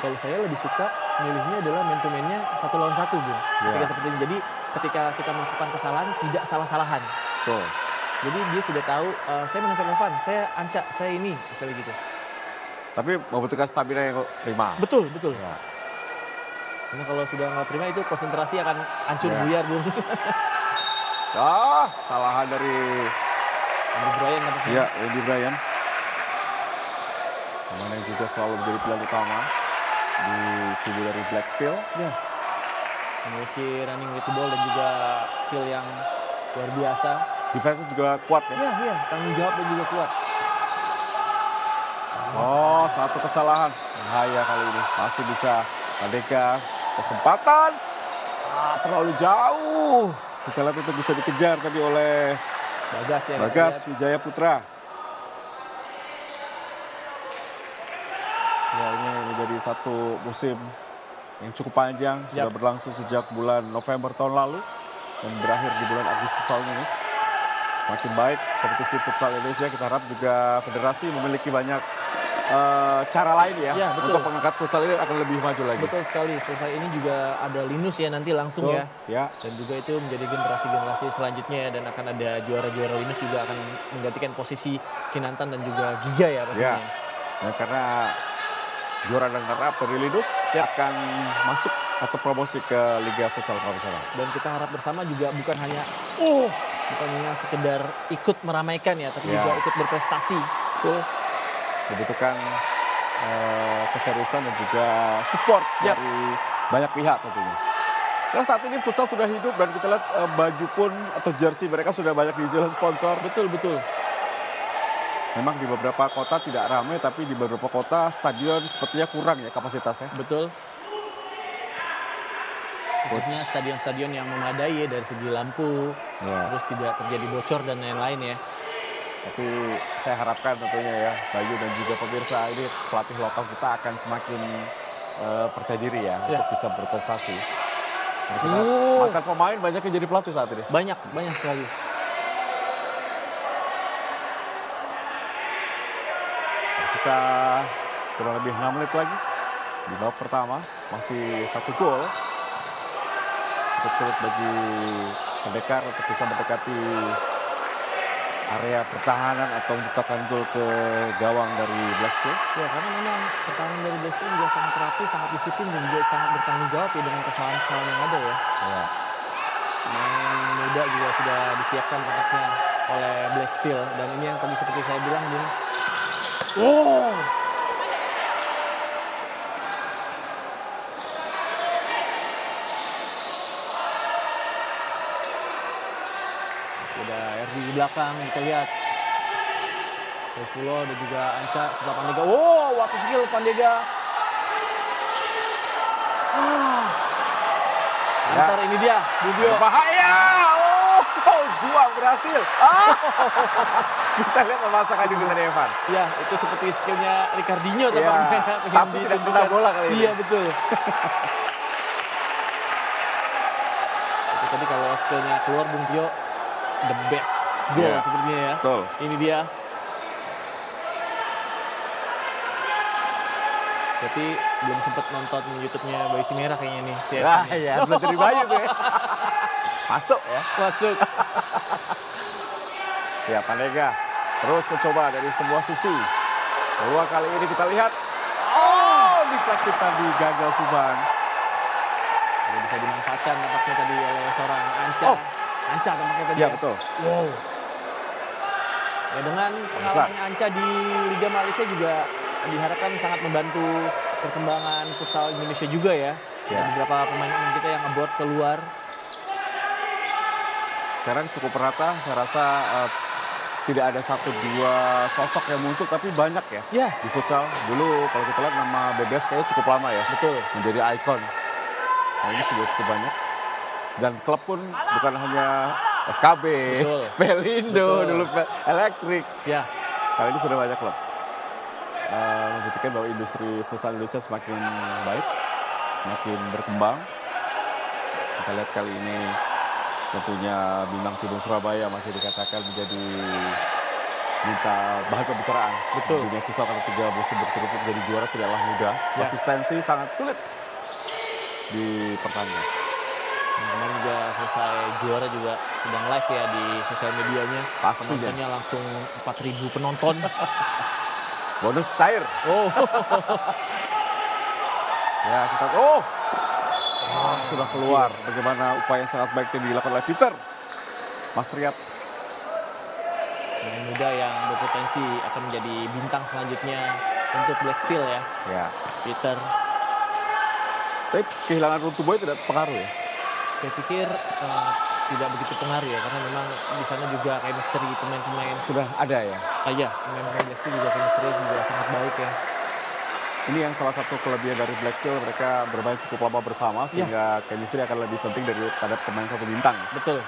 Kalau saya lebih suka milihnya adalah man to man-nya 1 lawan 1, Bung. Ketika seperti ini. Jadi ketika kita melakukan kesalahan tidak salah-salahan. Tuh. Jadi dia sudah tahu saya menempel Evan, saya Anca, saya ini, misalnya gitu. Tapi membutuhkan stamina yang prima. Betul. Ya. Karena kalau sudah nggak prima itu konsentrasi akan hancur Ya. buyar, Bung. Kesalahan dari Andy Bryan nampaknya. ya Andy Bryan. Pemain yang juga selalu menjadi pilihan utama di kubu dari Black Steel. Ya. Memiliki running with the ball dan juga skill yang luar biasa. Defense juga kuat ya. Iya, tanggung jawab dan juga kuat. Oh, satu kesalahan. Bahaya kali ini. Masih bisa Pandega. Kesempatan. Terlalu jauh. Kita lihat itu bisa dikejar tadi oleh Bagas ya. Bagas Wijaya Putra. Ya, ini menjadi satu musim yang cukup panjang. Sudah berlangsung sejak bulan November tahun lalu. Dan berakhir di bulan Agustus tahun ini. Makin baik kompetisi futsal Indonesia. Kita harap juga federasi memiliki banyak cara lain ya, betul. untuk mengangkat futsal ini akan lebih maju lagi. Betul sekali. Selesai ini juga ada Linus ya nanti langsung Betul. ya. Ya. Dan juga itu menjadi generasi-generasi selanjutnya dan akan ada juara-juara Linus juga akan menggantikan posisi Kinantan dan juga Giga ya pastinya. Ya. Nah, karena juara dan runner-up dari Linus akan masuk atau promosi ke Liga Futsal Profesional. Dan kita harap bersama juga bukan hanya sekedar ikut meramaikan ya, tapi juga ikut berprestasi. Betul. Dibutuhkan keseriusan dan juga support dari banyak pihak tentunya. Nah, saat ini futsal sudah hidup dan kita lihat baju pun atau jersey mereka sudah banyak diisi oleh sponsor. Betul. Memang di beberapa kota tidak ramai, tapi di beberapa kota stadion sepertinya kurang ya kapasitasnya. Betul. Khususnya stadion-stadion yang memadai ya dari segi lampu, terus tidak terjadi bocor dan lain-lain ya. Tapi saya harapkan tentunya ya, Bayu dan juga pemirsa ini pelatih lokal kita akan semakin percaya diri ya untuk bisa berprestasi. Maka pemain banyak yang jadi pelatih saat ini. Banyak sekali. Sisa kurang lebih 6 menit lagi. Di babak pertama masih 1 gol. Cukup sulit bagi Pendekar untuk bisa mendekati area pertahanan atau menciptakan gol ke gawang dari Black Steel. Ya, karena memang pertahanan dari Black Steel juga sangat rapi, sangat disiplin dan juga sangat bertanggung jawab ya dengan kesalahan-kesalahan yang ada ya. Pemain muda juga sudah disiapkan tampaknya oleh Black Steel dan ini yang tadi seperti saya bilang, Bung. Sudah RD di belakang, kita lihat. Fulo dan juga Anca serta Pandega. What a skill Pandega. Antar ini dia, Budio. Bahaya! Juang berhasil. Kita lihat pemasakan di dari Evan. Ya, itu seperti skillnya Ricardinho tapi tidak kena bola kali ini. Iya, betul. Itu tadi kalau skillnya keluar Bung Tio, the best goal sepertinya ya. Betul. Ini dia. Berarti belum sempat nonton YouTube-nya Bayu Simerah kayaknya nih. Si Wah, Evan nih. ya, sudah dari Bayu tuh ya. Masuk ya. Masuk. Ya, Panega terus mencoba dari sebuah sisi. Peluang kali ini kita lihat. Oh, defleksi tadi gagal Suban. Tidak bisa dimanfaatkan tampaknya tadi oleh seorang Anca. Oh. Anca tampaknya tadi. Iya, betul. Wow. Ya dengan pengalamannya Anca di Liga Malaysia juga diharapkan sangat membantu perkembangan futsal Indonesia juga ya. Ya. Ada beberapa pemain kita yang abort keluar. Sekarang cukup rata, saya rasa tidak ada satu dua sosok yang muncul, tapi banyak ya Ya, di futsal. Dulu kalau kita lihat nama Bebes kayaknya cukup lama ya, betul. menjadi ikon. Nah, ini sudah cukup banyak. Dan klub pun bukan hanya SKB, Betul. Pelindo, Betul. dulu Elektrik. Ya, Kali ini sudah banyak klub. Membuktikan bahwa industri futsal Indonesia semakin baik, semakin berkembang. Kita lihat kali ini tentunya Bintang Timur Surabaya masih dikatakan menjadi minta bahan pembicaraan. Betul. Dunia futsal karena 3 musim berturut-turut menjadi juara tidaklah mudah. Ya. Konsistensi sangat sulit dipertahankan. kemarin juga selesai juara juga sedang live ya di sosial medianya. Pastinya. Penontonnya langsung 4.000 penonton. Bonus cair. Oh, Ya kita sudah keluar. Bagaimana upaya yang sangat baik yang dilakukan oleh Peter Mas Riyad. pemain muda yang berpotensi akan menjadi bintang selanjutnya untuk Black Steel ya, Ya. Peter. Tapi kehilangan Runtuh Boy tidak pengaruh ya. Saya pikir tidak begitu pengaruh ya, karena memang di sana juga chemistry pemain-pemain. Sudah ada ya. Pemain-pemain Black Steel juga chemistry juga sangat baik ya. Ini yang salah satu kelebihan dari Black Steel, mereka bermain cukup lama bersama sehingga chemistry akan lebih penting daripada pemain satu bintang. Betul.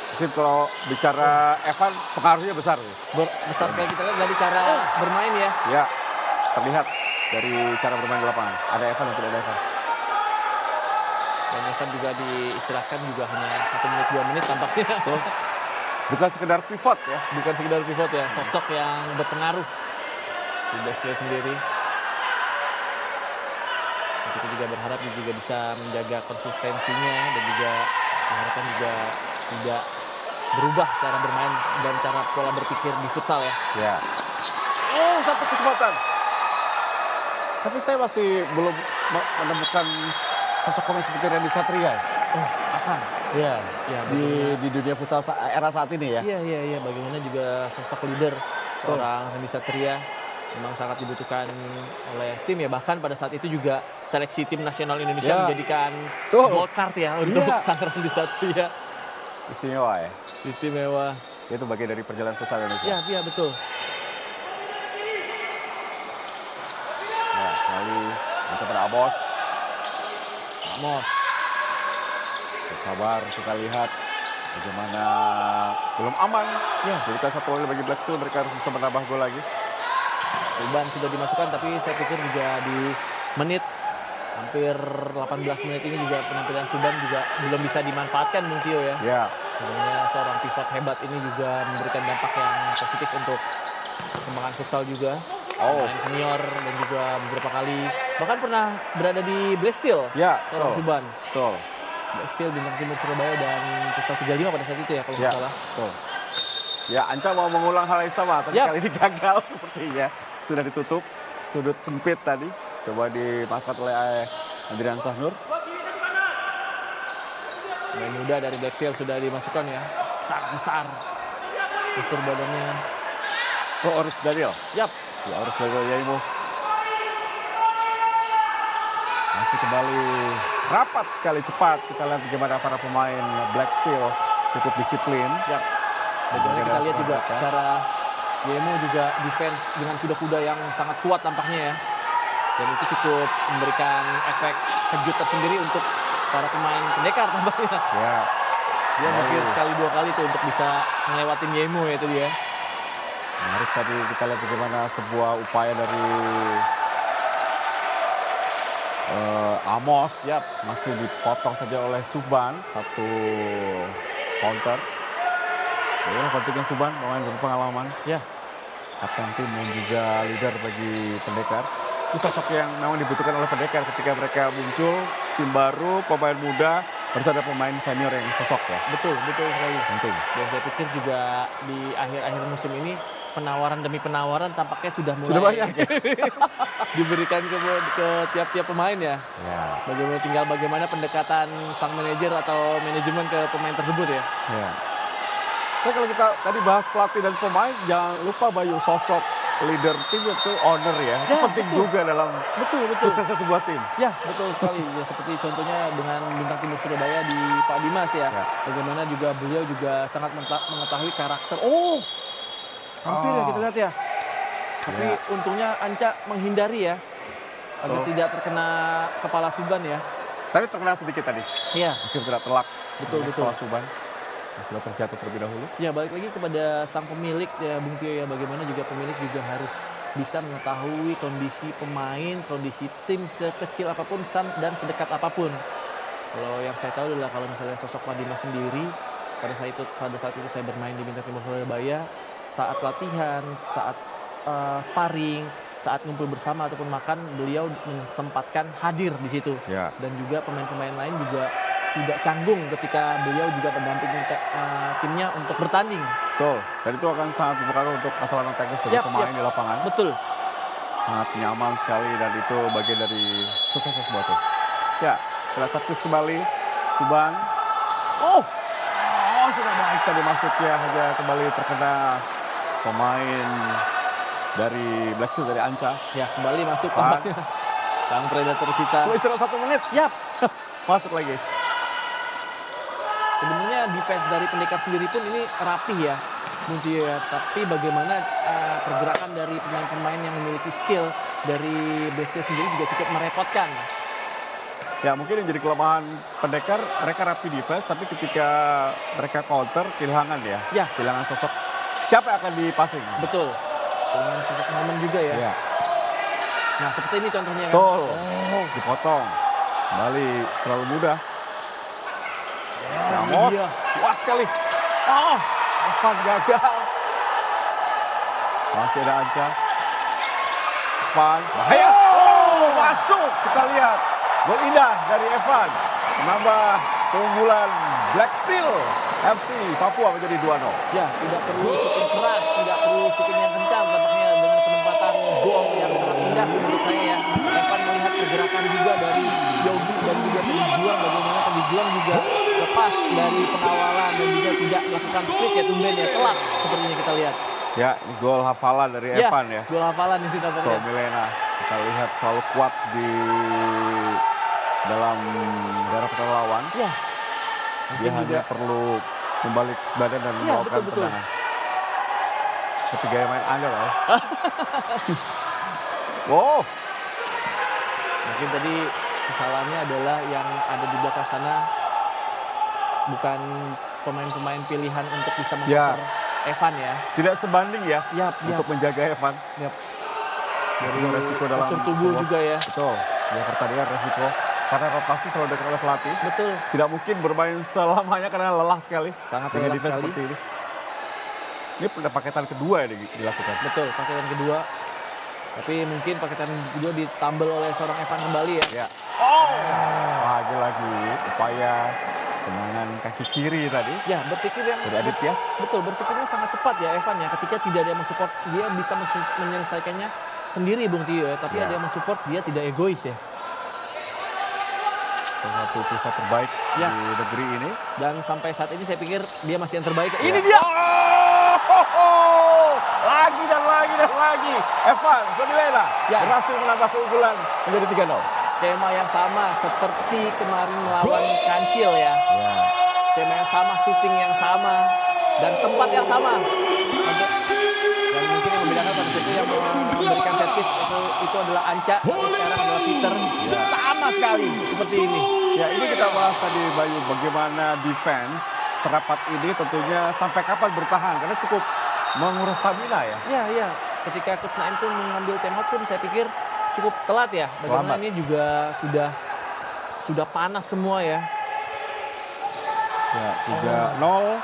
Mungkin kalau bicara Evan pengaruhnya besar. Besar sekali kita lihat dari cara bermain ya. Ya, terlihat dari cara bermain di lapangan. Ada Evan dan tidak ada Evan. Dan Evan juga diistilahkan juga hanya 1 menit 2 menit tampaknya. Bukan sekedar pivot ya. Bukan sekedar pivot ya, sosok yang berpengaruh di Black Steel sendiri. Dan kita juga berharap dia juga bisa menjaga konsistensinya dan juga diharapkan juga tidak berubah cara bermain dan cara pola berpikir di futsal ya. Ya. Oh, satu kesempatan. Tapi saya masih belum menemukan sosok pemain seperti Randy Satria. Oh, Akan. ya Di dunia futsal era saat ini ya. Iya. Bagaimana juga sosok leader seorang Randy Satria memang sangat dibutuhkan oleh tim ya. Bahkan pada saat itu juga seleksi tim nasional Indonesia Ya. menjadikan Tuh. gold card ya untuk Iya. sang Randy Satria. Istimewa ya. Istimewa. Itu bagian dari perjalanan futsal Indonesia. Iya betul. Ya, kali bisa pada Amos. Amos. Sabar kita lihat bagaimana belum aman. Ya, berikan satu gol bagi Black Steel, mereka harus bisa menambah gol lagi. Suban sudah dimasukkan tapi saya pikir juga di menit hampir 18 menit ini juga penampilan Suban juga belum bisa dimanfaatkan Bung Tio ya. Ya, Sebenarnya seorang pivot hebat ini juga memberikan dampak yang positif untuk perkembangan futsal juga. Oh. Pemain senior dan juga beberapa kali bahkan pernah berada di Black Steel. ya, Seorang betul. Suban. Betul. Black Steel Bintang Timur Surabaya dan futsal 35 pada saat itu ya kalau Ya, nggak salah. betul. Ya, Anca mau mengulang hal yang sama, tapi Yap. kali ini gagal sepertinya. Sudah ditutup, sudut sempit tadi. Coba dimanfaatkan oleh Andrian Sahnur. Pemain muda dari Black Steel sudah dimasukkan ya. Sangat besar. Ukur badannya. Oh, Orus Daniel. Yap. Ya, Orus Daniel Yaimu. Masih kembali rapat sekali cepat. Kita lihat bagaimana para pemain Black Steel cukup disiplin. Yap. Bagaimana kita lihat juga Ya. cara Yemo juga defense dengan kuda-kuda yang sangat kuat tampaknya ya. Dan itu cukup memberikan efek kejut tersendiri untuk para pemain pendekar tampaknya. Ya, Dia mikir sekali 2 kali tuh untuk bisa ngelewatin Yemo ya itu dia. nah, harus tadi kita lihat bagaimana sebuah upaya dari Amos. Yap. Masih dipotong saja oleh Suban. Satu counter. Ya, pentingnya Suban, pemain berpengalaman. Ya. kapten tim dan juga leader bagi Pendekar. Itu sosok yang memang dibutuhkan oleh Pendekar ketika mereka muncul, tim baru, pemain muda, harus ada pemain senior yang sosok ya. Betul sekali. Penting. Dan saya pikir juga di akhir-akhir musim ini penawaran demi penawaran tampaknya sudah mulai Sudah banyak ya? diberikan ke tiap-tiap pemain ya. Ya. Bagaimana pendekatan sang manajer atau manajemen ke pemain tersebut ya. Ya. Nah, kalau kita tadi bahas pelatih dan pemain, jangan lupa Bayu, sosok leader tim itu owner ya. Itu Ya, penting betul. juga dalam Betul. suksesnya sebuah tim. Ya, betul sekali. Ya, seperti contohnya dengan Bintang Timur Surabaya di Pak Dimas ya. Ya. Bagaimana juga beliau juga sangat mengetahui karakter. Oh, hampir ya kita lihat ya. Tapi Ya. untungnya Anca menghindari ya. Agar Oh. tidak terkena kepala Suban ya. Tapi terkenal sedikit tadi, Iya, meskipun tidak telak. Betul. Kepala Suban sudah terjatuh terlebih dahulu. Ya balik lagi kepada sang pemilik ya Bung Tio ya, bagaimana juga pemilik juga harus bisa mengetahui kondisi pemain, kondisi tim sekecil apapun dan sedekat apapun. Kalau yang saya tahu adalah kalau misalnya sosok Pak Dimas sendiri pada saat itu saya bermain di Bintang Timur Surabaya, saat latihan, saat sparring, saat ngumpul bersama ataupun makan, beliau menyempatkan hadir di situ. Ya. Dan juga pemain-pemain lain juga tidak canggung ketika beliau juga mendampingi timnya untuk bertanding. Betul. Dan itu akan sangat berpengaruh untuk masalah non teknis bagi pemain di lapangan. Betul. Sangat nyaman sekali dan itu bagian dari suksesnya sebuah tim. Ya, kita servis kembali. Suban. Oh, sudah baik tadi masuknya, hanya kembali terkena pemain dari Black Steel dari Anca. Ya, kembali masuk Pan. tampaknya sang predator kita. Cuma istirahat 1 menit. Yap. Masuk lagi. Sebenarnya defense dari Pendekar sendiri pun ini rapih ya, Bung Tio ya. Tapi bagaimana pergerakan dari pemain-pemain yang memiliki skill dari Black Steel sendiri juga cukup merepotkan. Ya, mungkin yang jadi kelemahan Pendekar, mereka rapi defense, tapi ketika mereka counter, kehilangan ya. Ya. Kehilangan sosok. Siapa yang akan dipasing? Betul. Dengan sosok momen juga ya. Ya. Nah, seperti ini contohnya kan. Betul. Dipotong. Kembali terlalu mudah. Ramos. Iya. Kuat sekali. Oh, Evan gagal. Masih ada Anca. Evan. Bahaya. Oh, masuk. Kita lihat. Gol indah dari Evan. Menambah keunggulan Black Steel FC Papua menjadi 2-0. Ya, tidak perlu syuting keras, tidak perlu syuting yang kencang, tampaknya dengan penempatan gol yang sangat indah menurut saya ya. Evan melihat pergerakan juga dari Yogi dan juga Teddy Juang, bagaimana Teddy Juang juga lepas dari pengawalan dan juga tidak melakukan switch ya, tumben ya, telak sepertinya kita lihat. Ya, ini gol hafalan dari Evan ya. Gol hafalan ini So tampaknya. Milena, kita lihat selalu kuat di dalam daerah pertahanan lawan. Ya. Dia Mungkin hanya juga perlu membalik badan dan Iya, melakukan betul. tendangan. Seperti gaya main Anda lah ya. Wow, mungkin tadi kesalahannya adalah yang ada di belakang sana bukan pemain-pemain pilihan untuk bisa Ya. mengcover Evan ya. tidak sebanding ya Yap. untuk menjaga Evan. Yap. Dari resiko dalam postur tubuh sebuah- juga ya. Betul, ya pertandingan resiko. Karena rotasi selalu dilakukan oleh pelatih. Betul. Tidak mungkin bermain selamanya karena lelah sekali. Sangat Dengan lelah defense sekali. seperti ini. Ini paketan kedua yang dilakukan. Betul, paketan kedua. Tapi mungkin paketan kedua ditambal oleh seorang Evan kembali ya. Ya. Oh, lagi-lagi upaya tendangan kaki kiri tadi Ya, berpikir yang dari Adit Tias. betul, berpikirnya sangat cepat ya Evan ya. Ketika tidak ada yang mensupport, dia bisa menyelesaikannya sendiri Bung Tio ya. Tapi Ya. ada yang mensupport, dia tidak egois ya. Salah satu pusat terbaik Ya. di negeri ini. Dan sampai saat ini saya pikir dia masih yang terbaik. Ya. Ini dia. Oh, lagi dan lagi dan lagi. Evan Semilena Ya. berhasil menambah keunggulan menjadi 3-0. Skema yang sama seperti kemarin melawan Kancil ya. Ya. Skema yang sama, shooting yang sama, dan tempat yang sama. Dan mungkin yang membedakan pada situ yang memberikan set piece itu adalah Anca, dan sekarang adalah Peter. Sama sekali seperti ini. Ya, ini kita bahas tadi Bayu, bagaimana defense serapat ini tentunya sampai kapan bertahan karena cukup menguras stamina ya. Ya. Ketika Coach Naim pun mengambil timeout pun saya pikir cukup telat ya. Bagaimana Lambat. ini juga sudah panas semua ya. Ya, 3-0.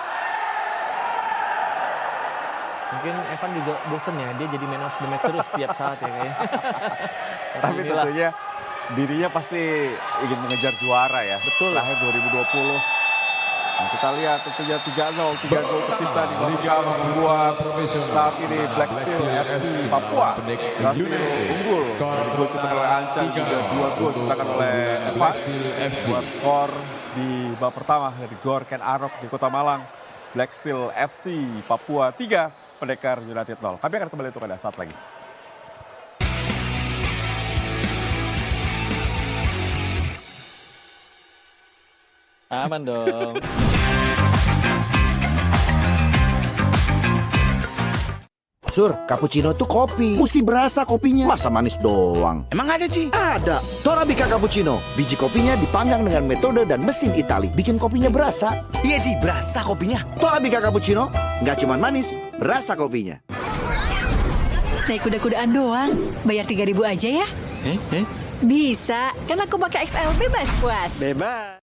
Mungkin Evan juga bosen ya, dia jadi man of the match terus setiap saat ya kayaknya. Tapi inilah. tentunya dirinya pasti ingin mengejar juara ya. Betul. Terakhir 2020. Nah, kita lihat tentunya 3-0, 3 gol tersisa di babak pertama membuat saat ini Black Steel FC Papua berhasil unggul dari gol ciptakan oleh Ancang juga 2 gol ciptakan oleh Evan buat skor di babak pertama dari Gor Ken Arok di Kota Malang. Black Steel FC Papua 3, Pendekar United 0. Kami akan kembali untuk Anda saat lagi. Aman dong. Sur, cappuccino tuh kopi. Mesti berasa kopinya. Masa manis doang? Emang ada, Ci? Ada. Torabika Cappuccino. Biji kopinya dipanggang dengan metode dan mesin Itali. Bikin kopinya berasa. Iya, Ci, berasa kopinya. Torabika Cappuccino. Nggak cuma manis, berasa kopinya. Naik kuda-kudaan doang. Bayar 3.000 aja ya. Bisa, kan aku pakai XL bebas puas. Bebas.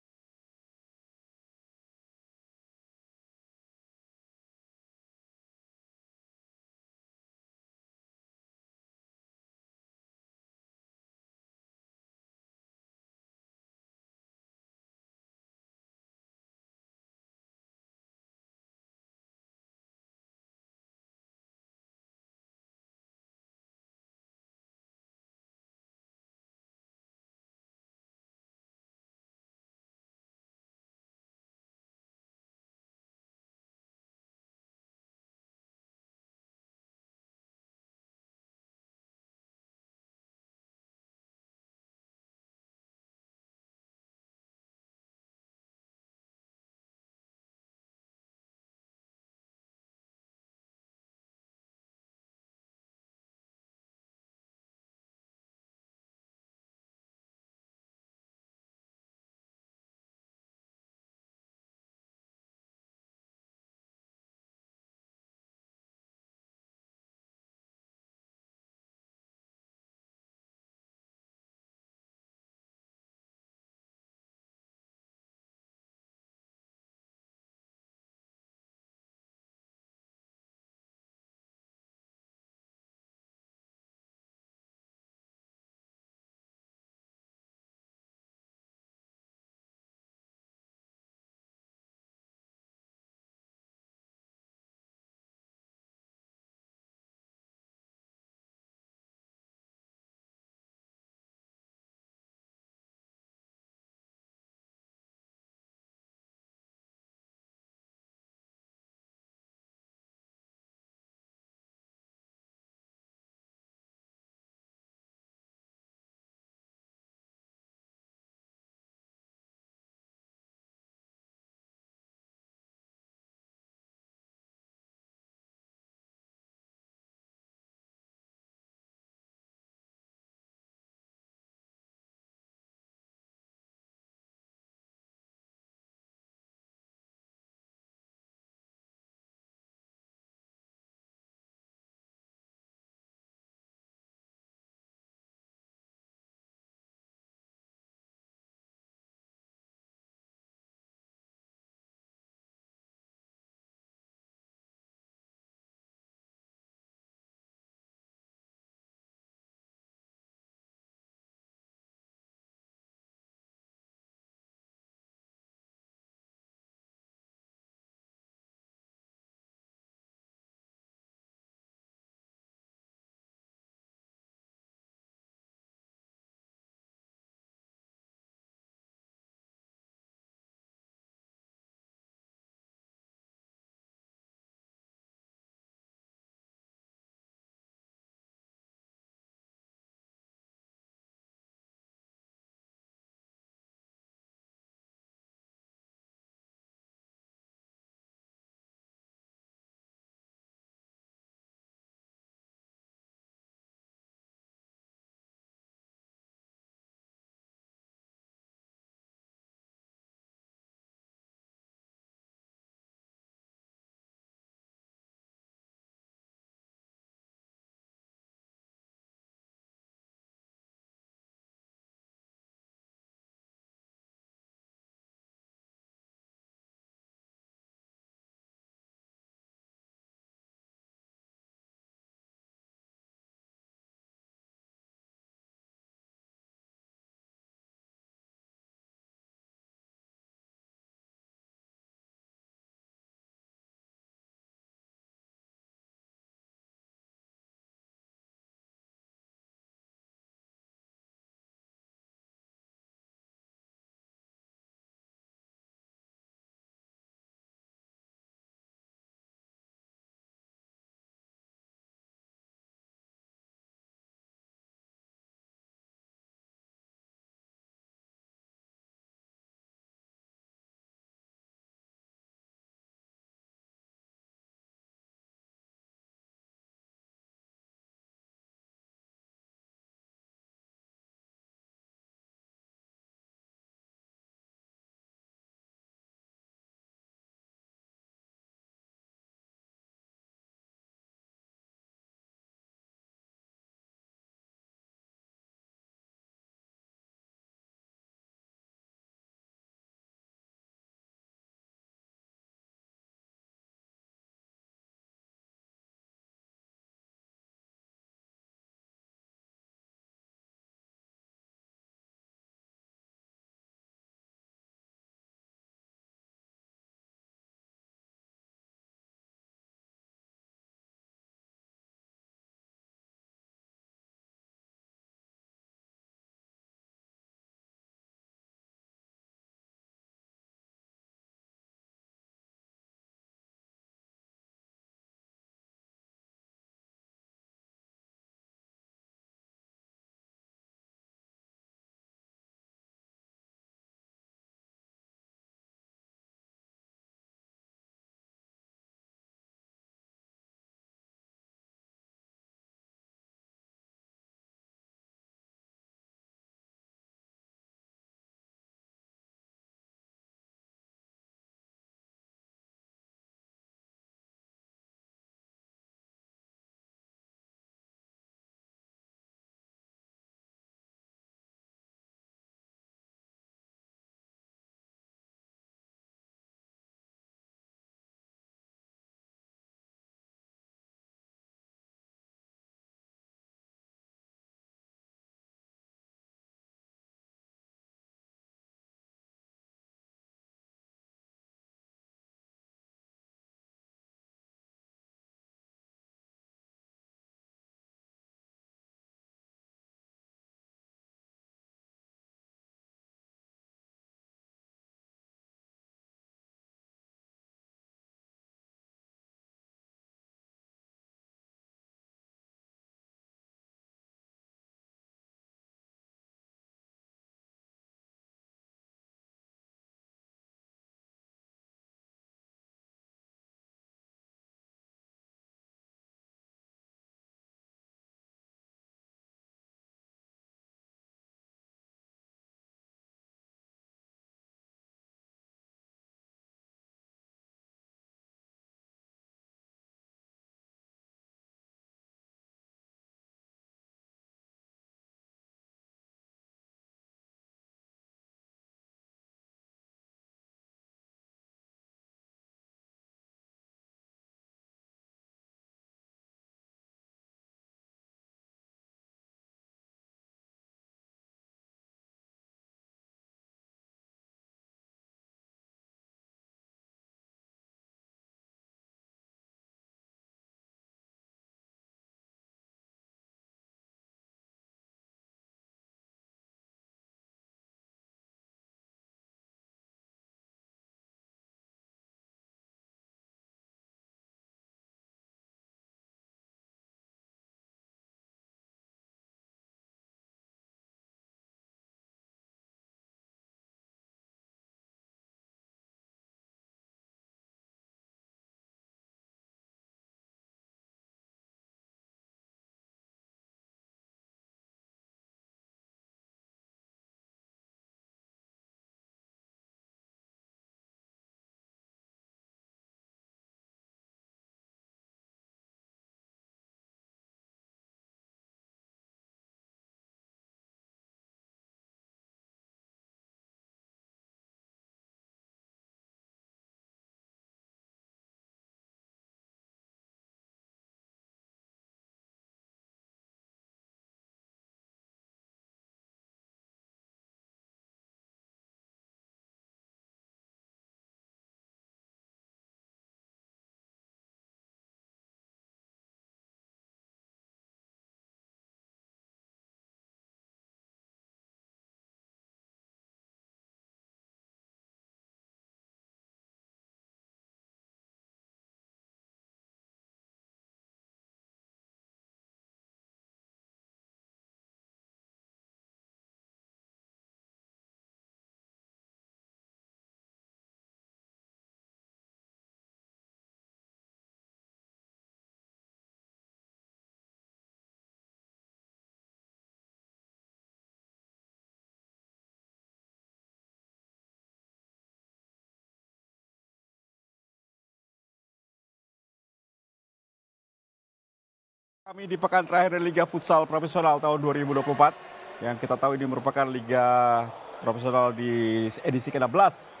Kami di pekan terakhir dari Liga Futsal Profesional tahun 2024 yang kita tahu ini merupakan Liga Profesional di edisi ke-16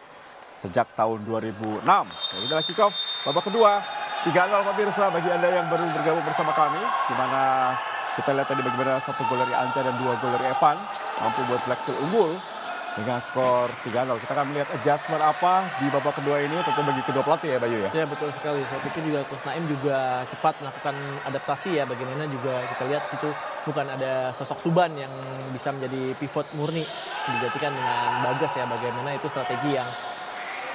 sejak tahun 2006. Jadi kita kick off babak kedua 3-0 pemirsa bagi Anda yang baru bergabung bersama kami, di mana kita lihat tadi bagaimana 1 gol dari Anca dan 2 gol dari Evan mampu buat Black Steel unggul dengan skor 3-0. Kita akan melihat adjustment apa di babak kedua ini tentu bagi kedua pelatih ya Bayu ya. Ya betul sekali. Saya pikir juga Coach Naim juga cepat melakukan adaptasi ya. Bagaimana juga kita lihat situ bukan ada sosok Suban yang bisa menjadi pivot murni, digantikan dengan Bagas ya. Bagaimana itu strategi yang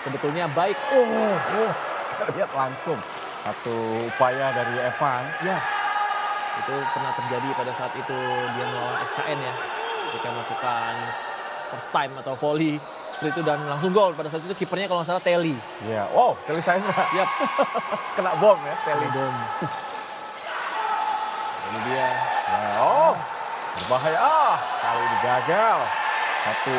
sebetulnya baik. Kita lihat langsung satu upaya dari Evan. Ya, itu pernah terjadi pada saat itu dia melawan SKN ya. Ketika melakukan first time atau volley seperti itu dan langsung gol. Pada saat itu kipernya kalau nggak salah Telly. Iya, wow, Telly Saindra. Yap. Kena bom ya, Telly. Bom. Ini dia. Berbahaya. Kali ini gagal. Satu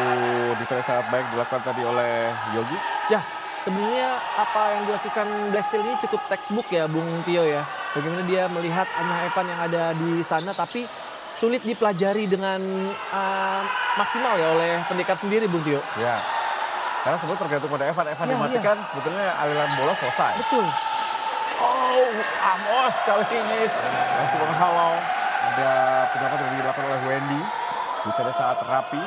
defense sangat baik dilakukan tadi oleh Yogi. Ya, sebenarnya apa yang dilakukan Black Steel ini cukup textbook ya Bung Tio ya. Bagaimana dia melihat Anya Evan yang ada di sana tapi sulit dipelajari dengan maksimal ya oleh pendekar sendiri Bung Tio. Ya, karena sebetulnya tergantung pada Evan. Evan dimatikan sebetulnya aliran bola selesai. Betul. Amos kali ini masih menghalau. Ada pendapat yang dilakukan oleh Wendy pada saat rapi.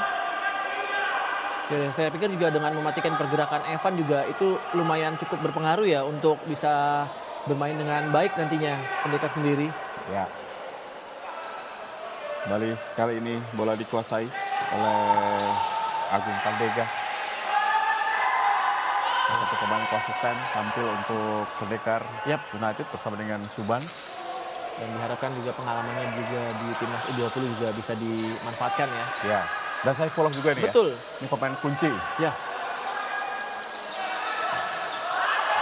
Ya, saya pikir juga dengan mematikan pergerakan Evan juga itu lumayan cukup berpengaruh ya untuk bisa bermain dengan baik nantinya pendekar sendiri. Ya. Kembali kali ini bola dikuasai oleh Agung Pandega. Satu pemain konsisten tampil untuk pendekar United bersama dengan Suban. Dan diharapkan juga pengalamannya juga di timnas U20 juga bisa dimanfaatkan ya. Ya. Dan saya follow juga nih. Betul. Ya. Ini pemain kunci. Ya.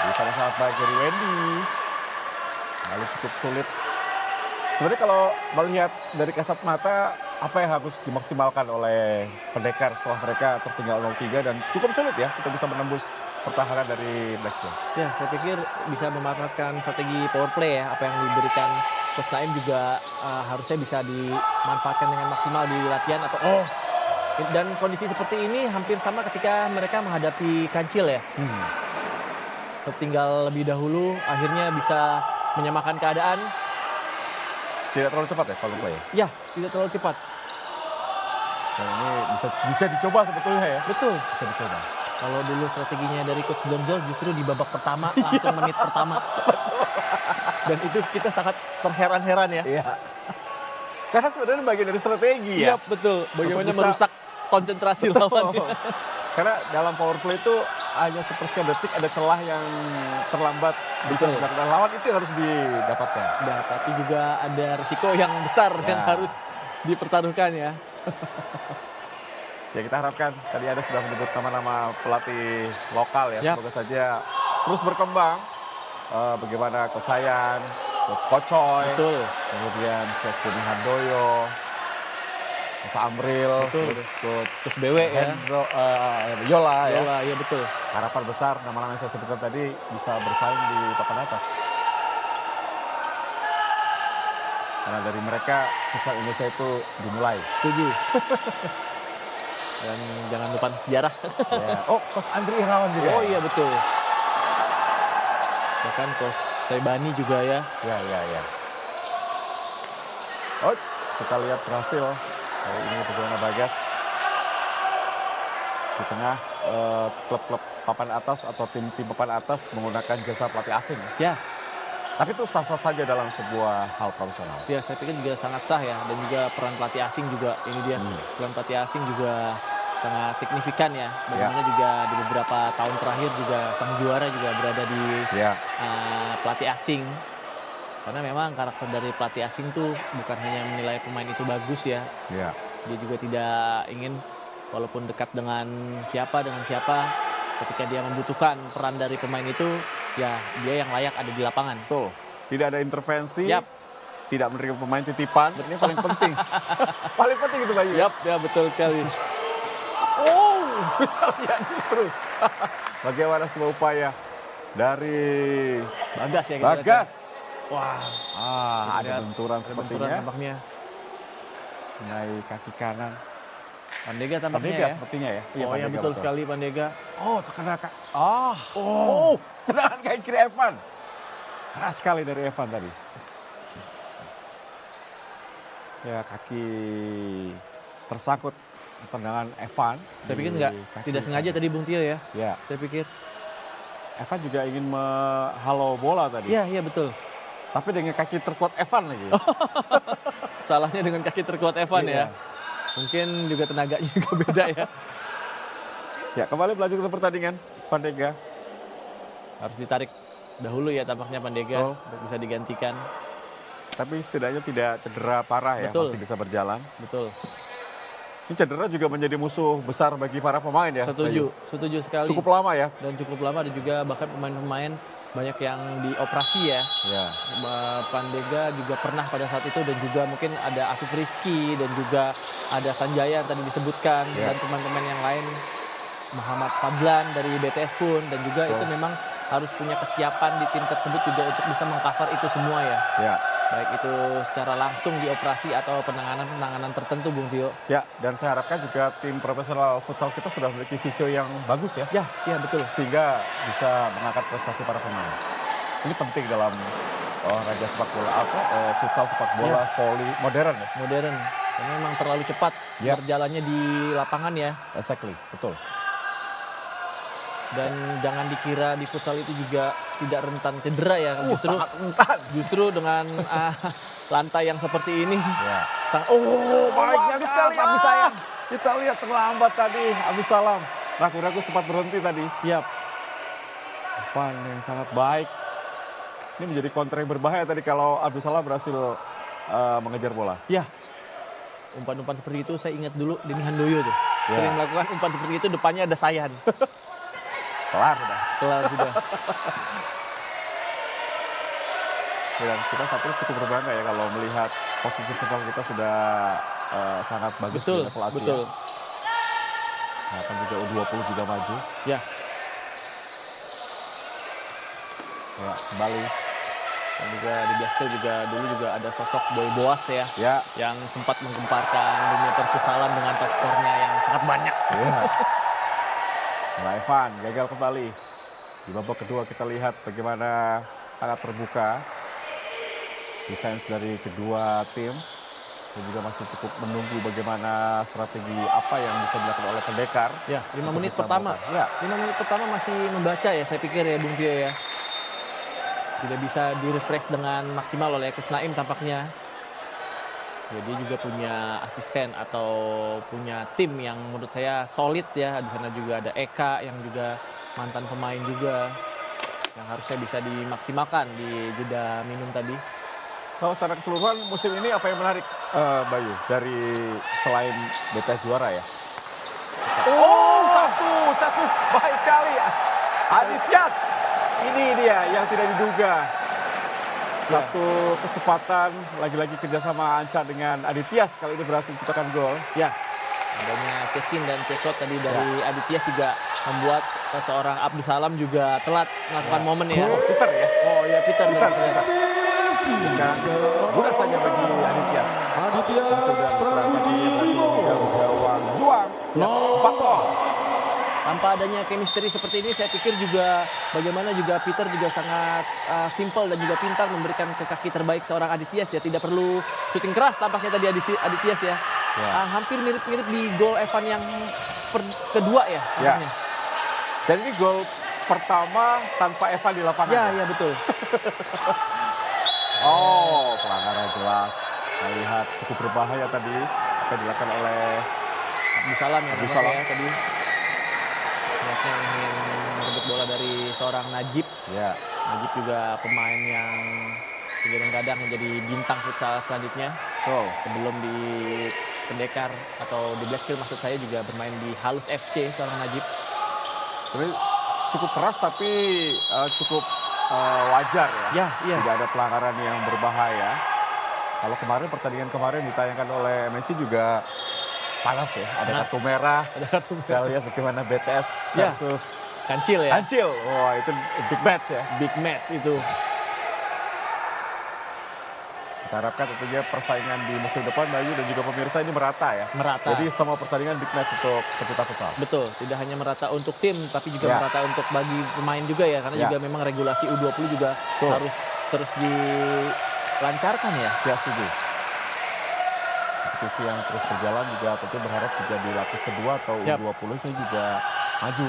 Di sana sangat baik dari Wendy. Lalu cukup sulit. Sebenarnya kalau melihat dari kasat mata, apa yang harus dimaksimalkan oleh pendekar setelah mereka tertinggal 0-3 dan cukup sulit ya untuk bisa menembus pertahanan dari Black Steel. Ya, saya pikir bisa memanfaatkan strategi power play ya. Apa yang diberikan Coach Naim juga harusnya bisa dimanfaatkan dengan maksimal di latihan atau dan kondisi seperti ini hampir sama ketika mereka menghadapi Kancil ya. Tertinggal lebih dahulu, akhirnya bisa menyamakan keadaan. Tidak terlalu cepat ya kalau play? Ya, tidak terlalu cepat. Dan ini bisa dicoba sebetulnya ya. Betul. Bisa dicoba. Kalau dulu strateginya dari Coach Donzol justru di babak pertama, langsung menit pertama. Dan itu kita sangat terheran-heran ya. Iya. Karena sebenarnya bagian dari strategi ya. Iya, betul. Bagaimana bisa merusak konsentrasi lawannya. Karena dalam power play itu hanya sepersekian detik ada celah yang terlambat dilakukan lawan, itu yang harus didapatkan. Nah, tapi juga ada risiko yang besar yang harus dipertaruhkan ya. Ya kita harapkan tadi ada sudah menyebut nama-nama pelatih lokal ya. Semoga saja terus berkembang. Bagaimana Coach Sayan, Coach Kocoy, kemudian Coach Beni Handoyo, Coach Amril, terus Coach BW ya. Yola ya. Iya betul. Harapan besar nama-nama yang saya sebutkan tadi bisa bersaing di papan atas. Karena dari mereka futsal Indonesia itu dimulai. Setuju. Dan jangan lupa sejarah. Ya. Coach Andri Irawan juga. Oh iya betul. Bahkan Coach Sebani juga ya. Ya. Kita lihat berhasil. Kali ini bagaimana Bagas di tengah klub-klub papan atas atau tim-tim papan atas menggunakan jasa pelatih asing. Ya. Tapi itu sah-sah saja dalam sebuah hal profesional. Ya, saya pikir juga sangat sah ya. Dan juga peran pelatih asing juga ini dia. Peran pelatih asing juga sangat signifikan ya. Bagaimana juga di beberapa tahun terakhir juga sang juara juga berada di pelatih asing. Karena memang karakter dari pelatih asing tuh bukan hanya menilai pemain itu bagus ya. Dia juga tidak ingin walaupun dekat dengan siapa, ketika dia membutuhkan peran dari pemain itu, ya dia yang layak ada di lapangan. Tuh, tidak ada intervensi, tidak menerima pemain titipan, ini paling penting. Paling penting itu Bayu. Ya betul sekali. Kita lihat justru bagaimana sebuah upaya dari Bagas ya. Bagas. Wah, Ada Lihat, benturan ada sepertinya. tampaknya. Mengenai kaki kanan. Pandega tampaknya Pandega ya. sepertinya ya. Oh ya, betul sekali Pandega. Oh, terkena tendangan kaki kiri Evan. Keras sekali dari Evan tadi. Ya, kaki tersangkut tendangan Evan. Saya pikir di enggak, kaki tidak sengaja kanan. tadi Bung Tio ya. Ya, Saya pikir. Evan juga ingin menghalau bola tadi. Iya, iya betul. Tapi dengan kaki terkuat Evan lagi. Salahnya dengan kaki terkuat Evan Iya. ya. Mungkin juga tenaganya juga beda ya. Ya, kembali berlanjut ke pertandingan. Pandega. Harus ditarik dahulu ya tampaknya Pandega Betul. untuk bisa digantikan. Tapi setidaknya tidak cedera parah ya, Betul. masih bisa berjalan. Betul. Ini cedera juga menjadi musuh besar bagi para pemain ya. Setuju, Bayu. setuju sekali. Cukup lama ya. Dan cukup lama dan juga bahkan pemain-pemain banyak yang dioperasi ya. Ya. Pandega juga pernah pada saat itu dan juga mungkin ada Afif Rizky dan juga ada Sanjaya yang tadi disebutkan Ya. dan teman-teman yang lain, Muhammad Fadlan dari BTS pun, dan juga itu memang harus punya kesiapan di tim tersebut juga untuk bisa mengcover itu semua ya. Ya. Baik itu secara langsung dioperasi atau penanganan tertentu Bung Tio. Ya, dan saya harapkan juga tim profesional futsal kita sudah memiliki visio yang bagus ya. Ya, ya betul. Sehingga bisa mengangkat prestasi para pemain. Ini penting dalam olahraga sepak bola futsal sepak bola volley modern ya. Modern. Karena memang terlalu cepat Ya. berjalannya di lapangan ya. Exactly, betul. Dan jangan dikira di futsal itu juga tidak rentan cedera ya. Sangat rentan. Justru dengan lantai yang seperti ini. Ya. Baik sekali Abis Salam. Kita lihat terlambat tadi Abis Salam. Ragu-ragu sempat berhenti tadi. Yap. Umpan yang sangat baik. Ini menjadi counter yang berbahaya tadi kalau Abdul Salam berhasil mengejar bola. Ya. Umpan-umpan seperti itu saya ingat dulu Denny Handoyo tuh. Ya. Sering melakukan umpan seperti itu, depannya ada Sayan. Kelar sudah. Kelar sudah. Dan kita saat ini cukup berbangga ya kalau melihat posisi futsal kita sudah sangat bagus Betul, di level Asia. betul. Nah, kan juga U20 juga maju. Ya. Ya, kembali. Dan juga di Biasel juga dulu juga ada sosok Boy Boas ya. Ya, Yang sempat menggemparkan dunia perfutsalan dengan top skornya yang sangat banyak. ya. Nah, Evan gagal kembali. Di babak kedua kita lihat bagaimana sangat terbuka defense dari kedua tim. Dan juga masih cukup menunggu bagaimana strategi apa yang bisa dilakukan oleh pendekar. Ya, 5 untuk menit bisa pertama. membuka. Ya, 5 menit pertama masih membaca ya saya pikir ya Bung Tio ya. Tidak bisa di-refresh dengan maksimal oleh Kus Naim tampaknya. Ya, dia juga punya asisten atau punya tim yang menurut saya solid ya. Di sana juga ada Eka yang juga mantan pemain juga. Yang harusnya bisa dimaksimalkan di jeda minum tadi. kalau secara keseluruhan musim ini apa yang menarik Bayu dari selain BTS juara ya? Satu baik sekali ya. Adityas, ini dia yang tidak diduga. Satu kesempatan lagi-lagi kerjasama Anca dengan Adityas kali ini berhasil menciptakan gol. Ya, adanya check-in dan check-out tadi dari Adityas juga membuat seorang Abdul Salam juga telat melakukan momen ya. Peter ya. Oh ya Peter. Sekarang mudah saja bagi Adityas. Gawang juang. Ya, 4 gol. Tanpa adanya chemistry seperti ini, saya pikir juga bagaimana juga Peter juga sangat simple dan juga pintar memberikan ke kaki terbaik seorang Adityas ya. Tidak perlu syuting keras tampaknya tadi Adityas ya. Hampir mirip-mirip di gol Evan yang kedua ya. Ya. tampaknya. Dan ini gol pertama tanpa Evan di lapangan. Ya betul. Pelanggaran jelas. Melihat cukup berbahaya tadi apa yang dilakukan oleh Abdul Salam ya, Abdul tampaknya Salam. ya tadi. Lihatnya ingin merebut bola dari seorang Najib. ya. Najib juga pemain yang kadang-kadang menjadi bintang futsal selanjutnya. Betul. Sebelum di Pendekar atau di Blackfield maksud saya juga bermain di Halus FC seorang Najib. Tapi cukup keras tapi cukup wajar ya. Ya, iya. Tidak ada pelanggaran yang berbahaya. Kalau kemarin pertandingan kemarin ditayangkan oleh Messi juga panas ya. Ada Panas. kartu merah. Ada kartu Kita lihat bagaimana BTS Ya. versus Kancil ya. Hancil. Wah, itu big match ya. Big match itu. Kita harapkan tentunya persaingan di musim depan Bayu dan juga pemirsa ini merata ya. Merata. Jadi semua pertandingan big match untuk pecinta futsal. Betul, tidak hanya merata untuk tim, tapi juga Ya. merata untuk bagi pemain juga ya. Karena Ya. juga memang regulasi U20 juga Betul. harus terus dilancarkan ya. Ya, setuju. Kompetisi yang terus berjalan juga tentu berharap juga di lapis kedua atau Yap. U20 itu juga maju.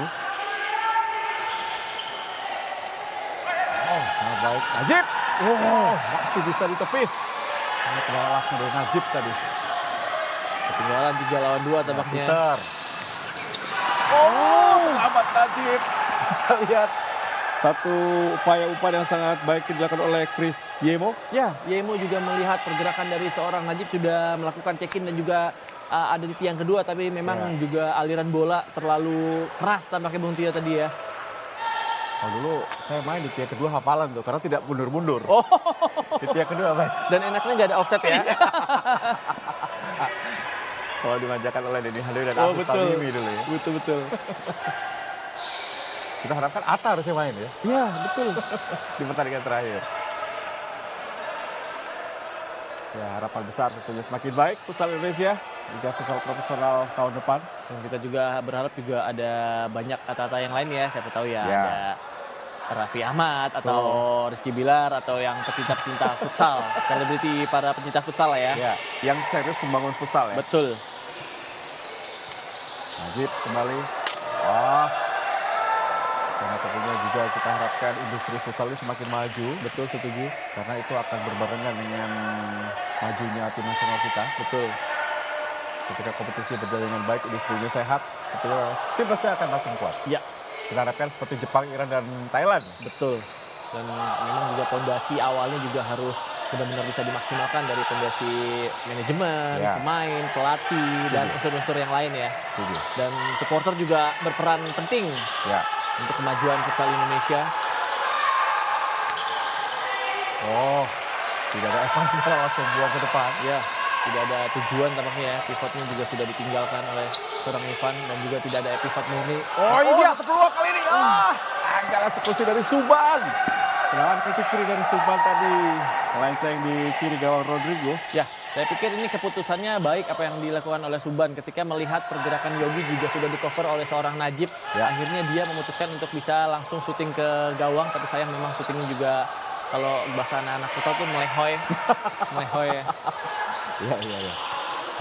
Oh, sangat baik. Najib. Oh, masih bisa ditepis. Ini kenalan langsung dari Najib tadi. Ketinggalan 3 lawan 2 tampaknya. Peter. Oh, selamat Najib. Kita lihat satu upaya-upaya yang sangat baik dilakukan oleh Chris Yemo. Ya, Yemo juga melihat pergerakan dari seorang Najib sudah melakukan check-in dan juga ada di tiang kedua. Tapi memang Ya. juga aliran bola terlalu keras tampaknya Bung Tio tadi ya. Oh, dulu saya main di tiang kedua hafalan tuh karena tidak mundur-mundur. Oh, Di tiang kedua baik. dan enaknya nggak ada offset ya. Kalau dimanjakan oleh Denny Halil dan Oh, Agus betul. Tamimi dulu ya. Betul-betul. Kita harapkan Atta harusnya main ya Ya, betul. di pertandingan terakhir. Ya, harapan besar tentunya semakin baik futsal Indonesia juga futsal profesional tahun depan. Dan kita juga berharap juga ada banyak Ata-Ata yang lain ya. Siapa tahu ya, Ya. ada Raffi Ahmad atau Rizky Bilar atau yang pecinta-pecinta futsal. Selebriti para pecinta futsal lah ya. Ya, yang serius membangun futsal ya. Betul. Najib kembali. Wah. Karena tentunya juga kita harapkan industri futsal ini semakin maju. Betul, setuju. Karena itu akan berbarengan dengan majunya tim nasional kita. Betul. Ketika kompetisi berjalan dengan baik, industrinya sehat, tentunya tim pasti akan makin kuat. Ya, Kita harapkan seperti Jepang, Iran, dan Thailand. betul. Dan memang juga fondasi awalnya juga harus benar-benar bisa dimaksimalkan dari fondasi manajemen, Ya. pemain, pelatih, dan unsur-unsur yang lain ya. Setuju. Dan supporter juga berperan penting Ya. untuk kemajuan futsal Indonesia. Oh, tidak ada Evan di sana langsung buang ke depan. Ya, tidak ada tujuan tampaknya ya. Pivotnya juga sudah ditinggalkan oleh seorang Ivan dan juga tidak ada episode murni. Oh, ini dia peluang kali ini. Agak eksekusi dari Suban. Tendangan kaki kiri dari Suban tadi. Melenceng di kiri gawang Rodrigo. Ya, saya pikir ini keputusannya baik apa yang dilakukan oleh Suban ketika melihat pergerakan Yogi juga sudah di-cover oleh seorang Najib. Ya. Akhirnya dia memutuskan untuk bisa langsung syuting ke gawang, tapi sayang memang syutingnya juga kalau bahasa anak-anak futsal tuh melehoy. Melehoy ya. Iya.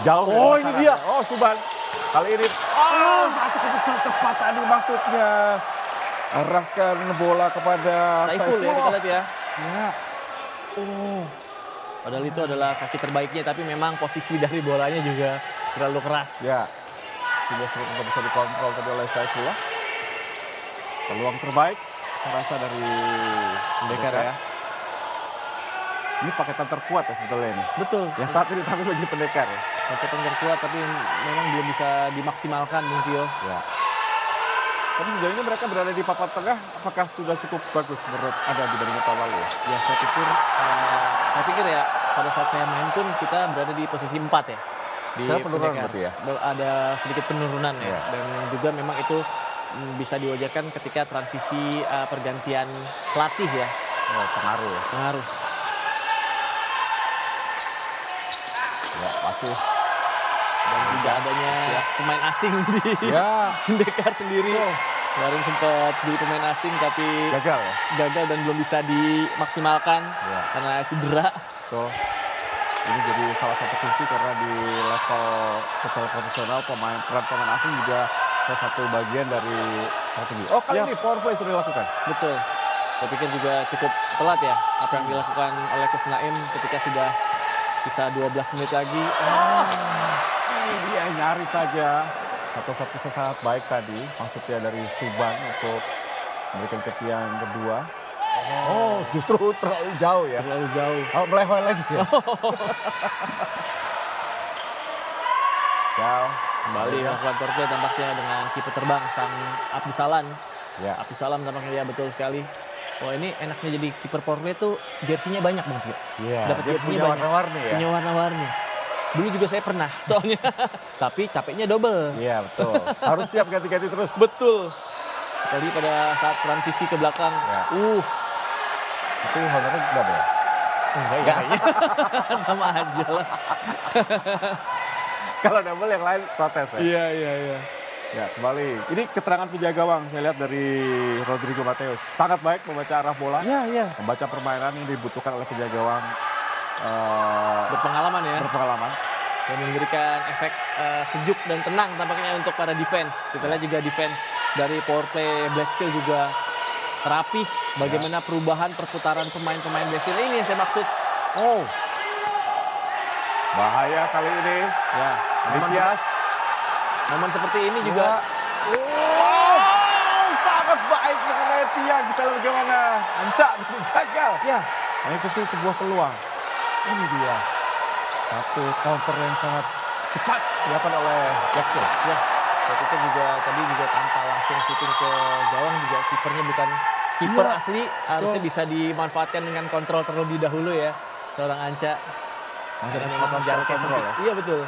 Jauh. Oh, dari ini pasaran. dia. Oh, Suban. Kali ini. Oh, satu keputusan tepat tadi maksudnya. Arahkan bola kepada Saiful ya kita lihat ya. Ya. Oh. Padahal itu adalah kaki terbaiknya, tapi memang posisi dari bolanya juga terlalu keras. Ya. Sehingga sulit untuk bisa dikontrol tadi oleh Saifullah. Peluang terbaik saya rasa dari Pendekar ya. Ini paketan terkuat ya sebetulnya ini. Betul. Yang saat ini tampil bagi Pendekar ya. Paketan terkuat tapi memang belum bisa dimaksimalkan Bung Tio. Ya. Tapi sejauh ini mereka berada di papan tengah, apakah sudah cukup bagus menurut Anda dibandingkan tahun lalu? Ya saya pikir ya pada saat saya main pun kita berada di posisi 4 ya. Di Saya penurunan Pendekar. berarti ya? Ada sedikit penurunan ya. Ya. Dan juga memang itu bisa diwajarkan ketika transisi pergantian pelatih ya. Oh, pengaruh ya. Pengaruh. Ya, pasti. Dan juga adanya pemain asing di Ya, Pendekar sendiri. Kemarin sempat beli pemain asing tapi gagal ya. gagal dan belum bisa dimaksimalkan Ya, karena cedera. betul. Ini jadi salah satu kunci karena di level futsal profesional peran pemain asing juga salah satu bagian dari strategi. Oh, kali Ya. ini power play sudah dilakukan. Betul. Saya pikir juga cukup telat ya apa yang dilakukan oleh Coach Naim ketika sudah sisa 12 menit lagi. Ini dia nyaris saja. Atau satu sangat baik tadi, maksudnya dari Suban untuk memberikan ke tiang kedua. Oh, justru terlalu jauh ya. Terlalu jauh. Oh, melehoy lagi ya. Jauh. Kembali melakukan power play tampaknya dengan kiper terbang sang Abdisalan. Ya. Abdisalam tampaknya dia betul sekali. Wah ini enaknya jadi kiper power play tuh jersinya banyak Bang Cio. Iya. Dapat Dia jersinya punya banyak. warna-warni ya. Punya warna-warni. Dulu juga saya pernah soalnya. Tapi capeknya double. Iya, betul. Harus siap ganti-ganti terus. Betul. Tadi pada saat transisi ke belakang. Ya. Itu honornya berapa ya? Enggak ya kayaknya. Sama aja lah. Kalau double yang lain protes ya. Iya. Ya, kembali. Ini keterangan penjaga gawang saya lihat dari Rodrigo Mateus. Sangat baik membaca arah bola, Iya. membaca permainan yang dibutuhkan oleh penjaga gawang Berpengalaman ya. berpengalaman. Dan memberikan efek sejuk dan tenang tampaknya untuk para defense. Kita lihat juga defense dari power play Black Steel juga rapih. Bagaimana perubahan perputaran pemain-pemain Black Steel ini yang saya maksud. Oh, bahaya kali ini. Ya, Nitias. momen seperti ini juga. Oh, sangat baik mengenai tiang. Kita lihat bagaimana Anca gagal. Ya, Ini pasti sebuah peluang. Ini dia. Satu counter yang sangat cepat dilakukan oleh Black Steel. ya. Saat itu juga tadi juga tanpa langsung shooting ke gawang juga kipernya bukan kiper Iya, asli, harusnya bisa dimanfaatkan dengan kontrol terlebih dahulu ya seorang Anca. Dengan Memang semacam jaraknya kontrol sempit. ya. Iya betul.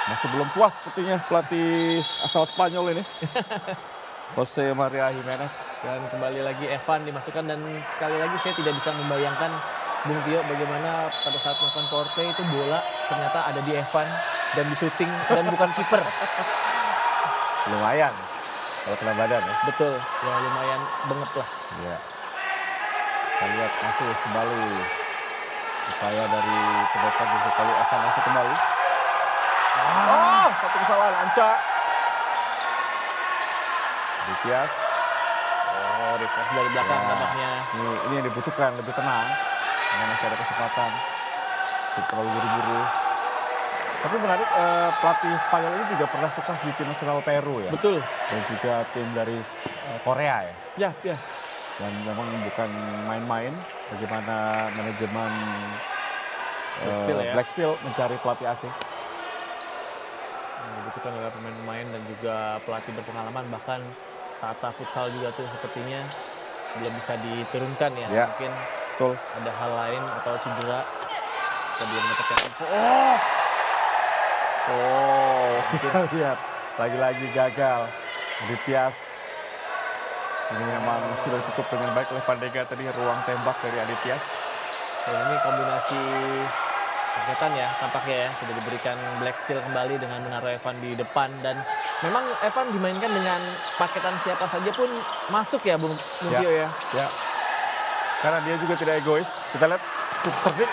Masih belum puas sepertinya pelatih asal Spanyol ini. Jose Maria Jimenez. Dan kembali lagi Evan dimasukkan dan sekali lagi saya tidak bisa membayangkan Bung Tio bagaimana pada saat melakukan power play itu bola ternyata ada di Evan dan di shooting dan bukan kiper. Lumayan kalau kena badan ya. Betul, ya lumayan bengep lah. Ya. Kita lihat masih kembali upaya dari pendekat untuk kali Evan masuk kembali. Oh, satu kesalahan Anca. Nitias. Oh, refresh dari belakang Ya. tampaknya. Ini yang dibutuhkan, lebih tenang. Karena masih ada kesempatan. Tidak terlalu buru-buru. Tapi menarik, pelatih Spanyol ini juga pernah sukses di tim nasional Peru ya. Betul. Dan juga tim dari Korea ya. Ya. Dan memang bukan main-main bagaimana manajemen Black Steel mencari pelatih asing. Dibutuhkan oleh pemain-pemain dan juga pelatih berpengalaman, bahkan tata futsal juga tuh sepertinya belum bisa diturunkan ya. Ya. Mungkin Betul. ada hal lain atau cedera. Kita belum mendapatkan info. Oh, bisa lihat lagi-lagi gagal. Nitias ini memang sudah ditutup dengan baik oleh Pandega tadi ruang tembak dari Aditya. Dan ini kombinasi paketan ya tampaknya ya sudah diberikan Black Steel kembali dengan menaruh Evan di depan dan memang Evan dimainkan dengan paketan siapa saja pun masuk ya Bung Tio ya. Ya. Karena dia juga tidak egois. Kita lihat terbit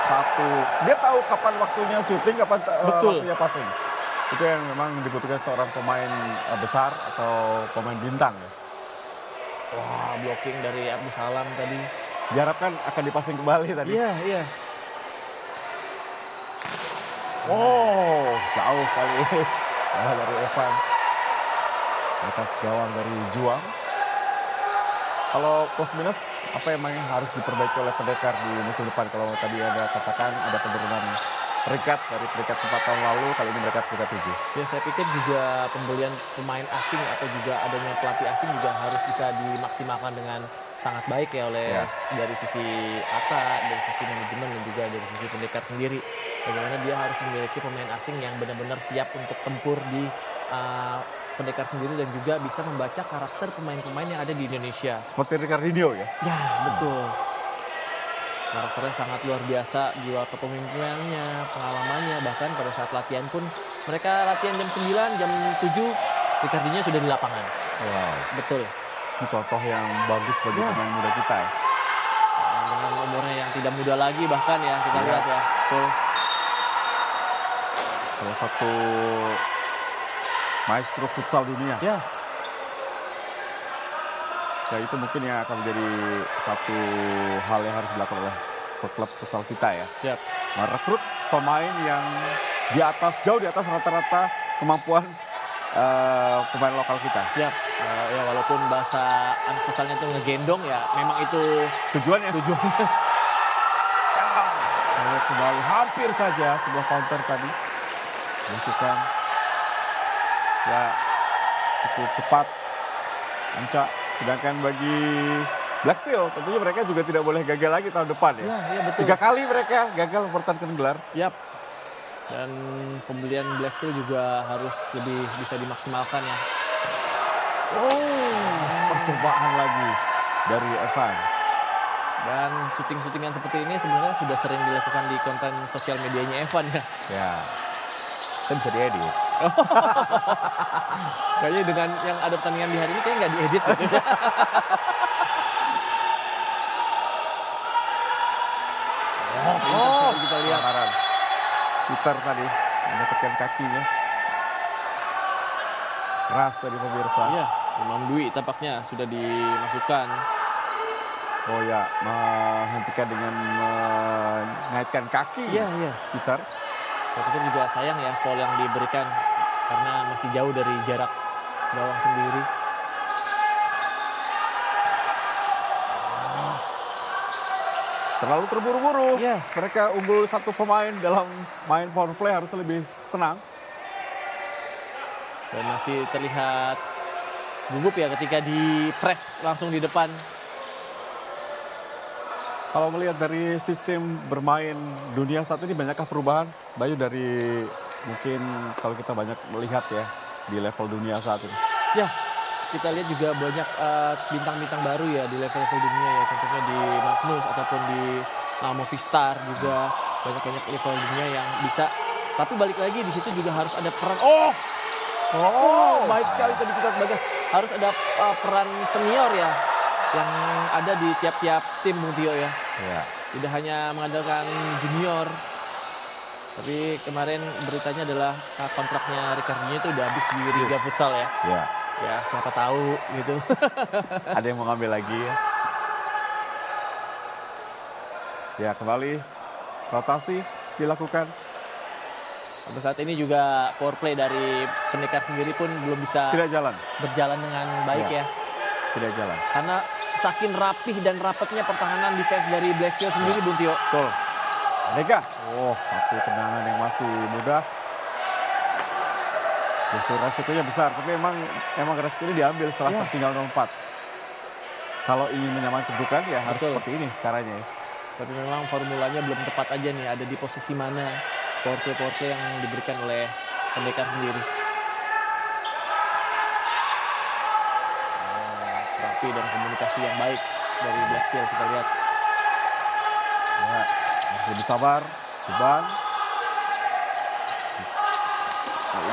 satu. Dia tahu kapan waktunya syuting, kapan waktunya passing. Itu yang memang dibutuhkan seorang pemain besar atau pemain bintang ya. Wah, blocking dari Abdul Salam tadi. Diharapkan akan dipasing kembali tadi. Iya. Oh, jauh kali ini. Dari Evan. Atas gawang dari Juang. Kalau plus minus, apa yang harus diperbaiki oleh pendekar di musim depan? Kalau tadi ada katakan ada penurunan peringkat dari peringkat 4 tahun lalu, kali ini mereka peringkat 7. Ya saya pikir juga pembelian pemain asing atau juga adanya pelatih asing juga harus bisa dimaksimalkan dengan sangat baik ya oleh dari sisi ATA, dari sisi manajemen dan juga dari sisi pendekar sendiri. Bagaimana dia harus memiliki pemain asing yang benar-benar siap untuk tempur di pendekar sendiri dan juga bisa membaca karakter pemain-pemain yang ada di Indonesia. Seperti Ricardinho ya? Ya, betul. Karakternya sangat luar biasa, jiwa kepemimpinannya, pengalamannya, bahkan pada saat latihan pun mereka latihan jam 9, jam 7, Ricardinho sudah di lapangan. Wow. Betul. Ini contoh yang bagus bagi pemain muda kita ya. Dengan umurnya yang tidak muda lagi bahkan ya, kita lihat ya. Betul. Salah satu maestro futsal dunia. Ya. Ya itu mungkin yang akan menjadi satu hal yang harus dilakukan oleh klub futsal kita ya. Yap. Merekrut pemain yang di atas, jauh di atas rata-rata kemampuan pemain lokal kita. Siap. Ya walaupun bahasa anak futsalnya itu ngegendong ya, memang itu Tujuannya. Saya kembali hampir saja sebuah counter tadi. Masukkan. Ya cukup cepat. Anca. Sedangkan bagi Black Steel tentunya mereka juga tidak boleh gagal lagi tahun depan ya. Iya betul. 3 kali mereka gagal mempertahankan gelar. Yap. Dan pembelian Black Steel juga harus lebih bisa dimaksimalkan ya. Oh, percobaan lagi dari Evan. Dan syuting-syutingan seperti ini sebenarnya sudah sering dilakukan di konten sosial medianya Evan ya. Ya. Kan bisa diedit. Kayaknya dengan yang ada pertandingan di hari ini kayaknya nggak diedit gitu. Oh, kita lihat. Pelanggaran. Peter tadi mendapatkan kakinya. Keras tadi pemirsa. Iya, Imam Dwi tampaknya sudah dimasukkan. Oh ya, menghentikan dengan mengaitkan kaki. Iya, iya. Peter. Saya pikir juga sayang ya foul yang diberikan karena masih jauh dari jarak gawang sendiri. Terlalu terburu-buru. Iya. Mereka unggul satu pemain dalam main power play harus lebih tenang. Dan masih terlihat gugup ya ketika di press langsung di depan. Kalau melihat dari sistem bermain dunia saat ini banyakkah perubahan? Bayu dari mungkin kalau kita banyak melihat ya di level dunia saat ini. Ya, kita lihat juga banyak bintang-bintang baru ya di level-level dunia ya. Contohnya di Magnus ataupun di Movistar juga banyak-banyak level dunia yang bisa. Tapi balik lagi di situ juga harus ada peran. Oh, baik sekali tadi kita Bagas. Harus ada peran senior ya yang ada di tiap-tiap tim Bung Tio ya. Ya. Tidak hanya mengandalkan junior. Tapi kemarin beritanya adalah kontraknya Ricardinho itu udah habis di Liga Futsal ya. Ya. Ya siapa tahu gitu. Ada yang mau ngambil lagi ya. Ya kembali rotasi dilakukan. Sampai saat ini juga power play dari Pendekar sendiri pun belum bisa Tidak jalan. berjalan dengan baik ya. Tidak jalan. Karena saking rapih dan rapatnya pertahanan defense dari Black Steel sendiri Bung Tio. Betul. Adega. Oh, satu tendangan yang masih mudah. Justru resikonya besar, tapi emang resiko ini diambil setelah tertinggal 0-4. Kalau ingin menyamakan kedudukan ya harus Betul. seperti ini caranya ya. Tapi memang formulanya belum tepat aja nih, ada di posisi mana power play yang diberikan oleh Pendekar sendiri. Rapi dan komunikasi yang baik dari Black Steel kita lihat. Ya, masih lebih sabar. Suban.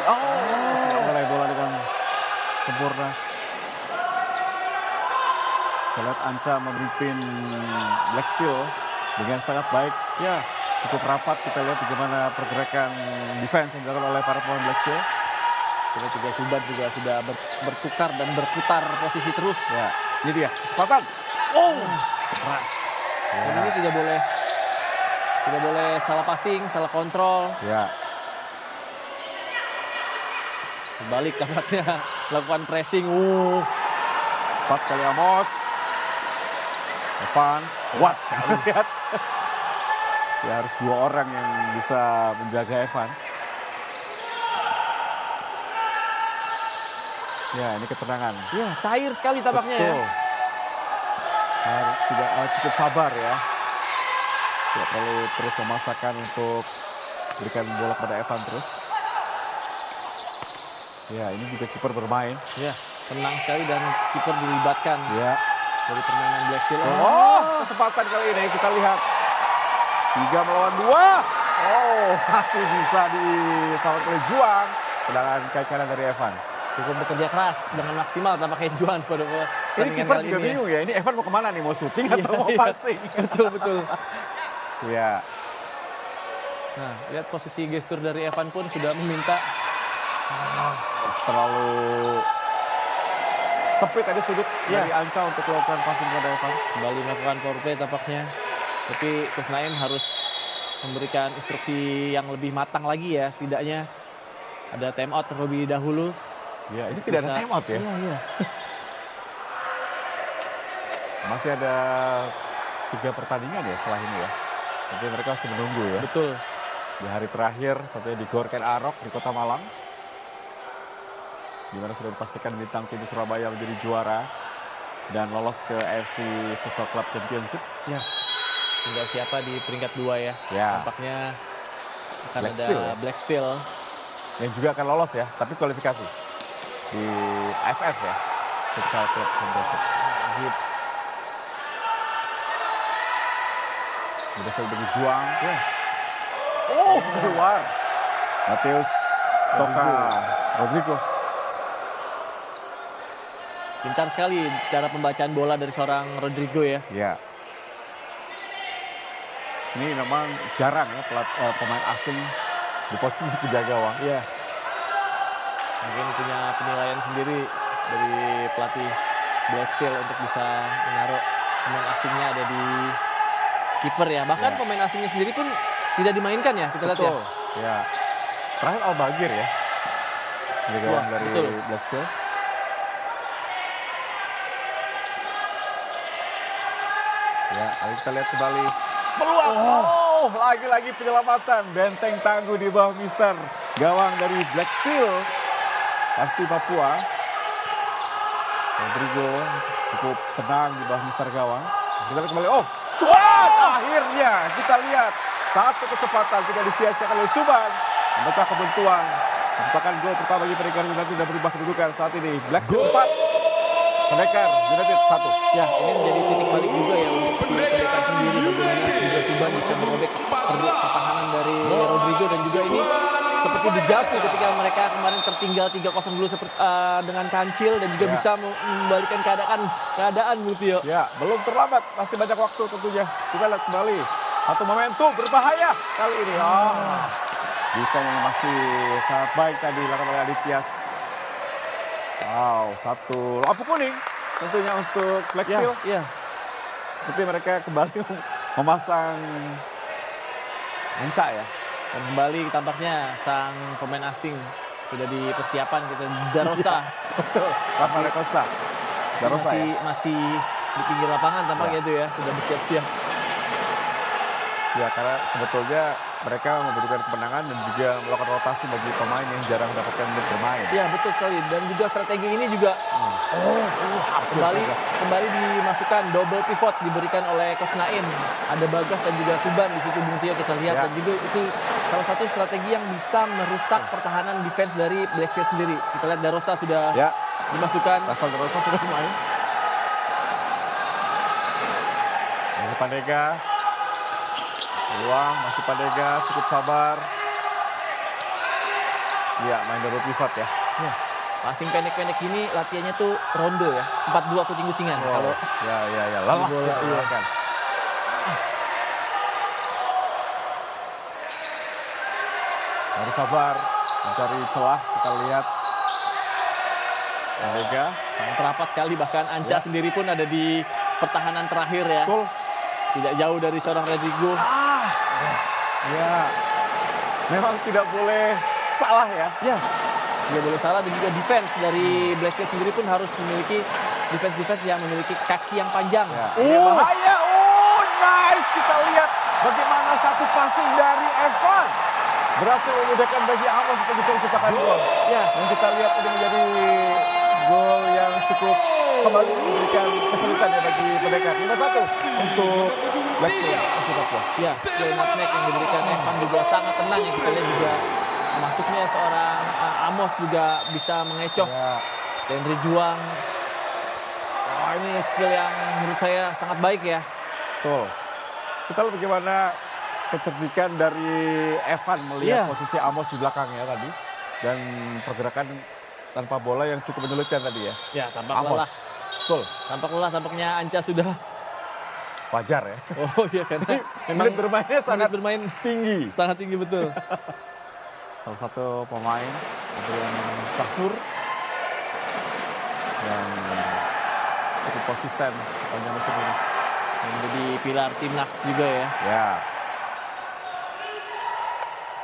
Oh, mulai bola dengan sempurna. Kita lihat Anca memimpin Black Steel dengan sangat baik. Ya, cukup rapat. Kita lihat bagaimana pergerakan defense yang dilakukan oleh para pemain Black Steel. Kita juga Suban juga sudah bertukar dan berputar posisi terus. Ya, ini dia kesempatan. Oh, keras. Dan ini tidak boleh salah passing, salah kontrol. Ya, Balik tampaknya lakukan pressing. cepat sekali Amos. Evan, kuat sekali lihat. Ya harus dua orang yang bisa menjaga Evan. Ya, ini ketenangan. Ya, cair sekali tampaknya ya. Betul. Harus tidak cukup sabar ya. Tidak perlu terus memaksakan untuk berikan bola pada Evan terus. Ya, ini juga kiper bermain. Ya, tenang sekali dan kiper dilibatkan Ya. dari permainan Black Steel. Oh, kesempatan kali ini kita lihat. 3 melawan 2. Oh, masih bisa diselamatkan oleh Juan. Tendangan kaki kanan dari Evan. Cukup bekerja keras dengan maksimal tampaknya Juan pada Ini pertandingan kiper kali juga ini ya. bingung ya. Ini Evan mau kemana nih? Mau syuting atau mau Iya. passing? Betul. Ya. Nah, lihat posisi gestur dari Evan pun sudah meminta. Terlalu sempit tadi sudut Ya. dari Anca untuk melakukan passing pada Evan. Kembali melakukan power play tampaknya. Tapi Coach Naim harus memberikan instruksi yang lebih matang lagi ya. Setidaknya ada time out terlebih dahulu. Ya, ini tidak ada time out ya. Iya. Masih ada 3 pertandingan ya setelah ini ya. Tapi mereka masih menunggu ya. Betul. Di hari terakhir tentunya di Gor Ken Arok di Kota Malang. Di mana sudah dipastikan bintang tim Surabaya menjadi juara dan lolos ke AFC Futsal Club Championship. Ya. Tinggal siapa di peringkat 2 ya. Ya. Tampaknya akan Black ada Steel ya. Black Steel. Yang juga akan lolos ya, tapi kualifikasi di AFS ya. Futsal Club Championship. Wajib. Sudah bagi Juang. Ya. Oh, keluar. Mateus Toka Rodrigo. Pintar sekali cara pembacaan bola dari seorang Rodrigo ya. Ya. Ini memang jarang ya pemain asing di posisi penjaga gawang. Iya. Mungkin punya penilaian sendiri dari pelatih Black Steel untuk bisa menaruh pemain asingnya ada di kiper ya. Bahkan Ya. pemain asingnya sendiri pun tidak dimainkan ya, kita lihat ya. Betul. Ya. Terakhir Al-Bagir ya. Penjaga gawang Wah, dari betul. Black Steel. Ya, ayo kita lihat kembali. Peluang. Oh, lagi-lagi penyelamatan. Benteng tangguh di bawah Mister. Gawang dari Black Steel. Pasti Papua. Rodrigo cukup tenang di bawah Mister gawang. Kita lihat kembali. Oh, Suban! Akhirnya kita lihat. Satu kecepatan tidak disia-siakan oleh Suban. Memecah kebentuan. Menciptakan gol pertama bagi Pendekar United dan berubah kedudukan saat ini. Black Steel 4. Pendekar United 1. Ya, ini menjadi titik balik juga ya untuk si Pendekar sendiri bagaimana juga Suban bisa merobek pertahanan dari Rodrigo dan juga ini seperti dijauh ketika mereka kemarin tertinggal 3-0 dulu dengan Kancil dan juga Ya. bisa membalikan keadaan Mutio. Ya, belum terlambat. Masih banyak waktu tentunya. Kita lihat kembali. Satu momentum berbahaya kali ini. Defense yang masih sangat baik tadi dilakukan oleh Adityas. Wow, satu lampu kuning tentunya untuk Black Steel. Ya, Seperti mereka kembali memasang Anca ya. dan kembali tampaknya sang pemain asing sudah di persiapan gitu. Darosa Betul, Rafael Costa. Darosa ya. masih di pinggir lapangan tampaknya itu ya, sudah bersiap-siap. Ya, karena sebetulnya mereka membutuhkan kemenangan dan juga melakukan rotasi bagi pemain yang jarang mendapatkan menit bermain. Ya betul sekali, dan juga strategi ini juga kembali dimasukkan double pivot diberikan oleh Coach Naim. Ada Bagas dan juga Suban di situ Bung Tio kita lihat Ya. dan juga itu salah satu strategi yang bisa merusak pertahanan defense dari Blackfield sendiri. Kita lihat Darosa sudah Ya, dimasukkan. Rafael Darosa sudah bermain. Masih Pandega. Peluang, masih Pandega, cukup sabar. Ya, main double pivot ya. Ya, passing pendek-pendek ini latihannya tuh ronde ya, 4-2 kucing-kucingan. Kalau Ya, lelah bola, ya, iya. kan. Harus sabar, mencari celah, kita lihat. Pandega, sangat rapat sekali, bahkan Anca Ya. sendiri pun ada di pertahanan terakhir ya. betul. Tidak jauh dari seorang Rodrigo. Ya, memang tidak boleh salah ya. Ya, tidak boleh salah dan juga defense dari Blackfield sendiri pun harus memiliki defense yang memiliki kaki yang panjang. Ya. Ini bahaya. Oh, nice. Kita lihat bagaimana satu passing dari Evan berhasil memudahkan bagi Amos untuk bisa menciptakan gol. Ya, Dan kita lihat ini menjadi gol yang cukup kembali memberikan kesulitan ya bagi Pendekar. 5-1 untuk Blackfield. ya, skill nutmeg yang diberikan Evan juga sangat tenang ya, kita lihat juga masuknya seorang Amos juga bisa mengecoh Ya. Henry Juang. Wah, ini skill yang menurut saya sangat baik ya. So, kita lihat bagaimana kecerdikan dari Evan melihat Iya. posisi Amos di belakangnya tadi. Dan pergerakan tanpa bola yang cukup menyulitkan tadi ya. Ya, tampak Amos. lelah. Betul, Tampak lelah, tampaknya Anca sudah. wajar ya. Oh iya, karena memang Menit bermainnya sangat menit bermain tinggi. sangat tinggi betul. Salah satu pemain Adrian Sahur yang cukup konsisten panjang musim ini. Yang menjadi pilar timnas juga ya. Ya.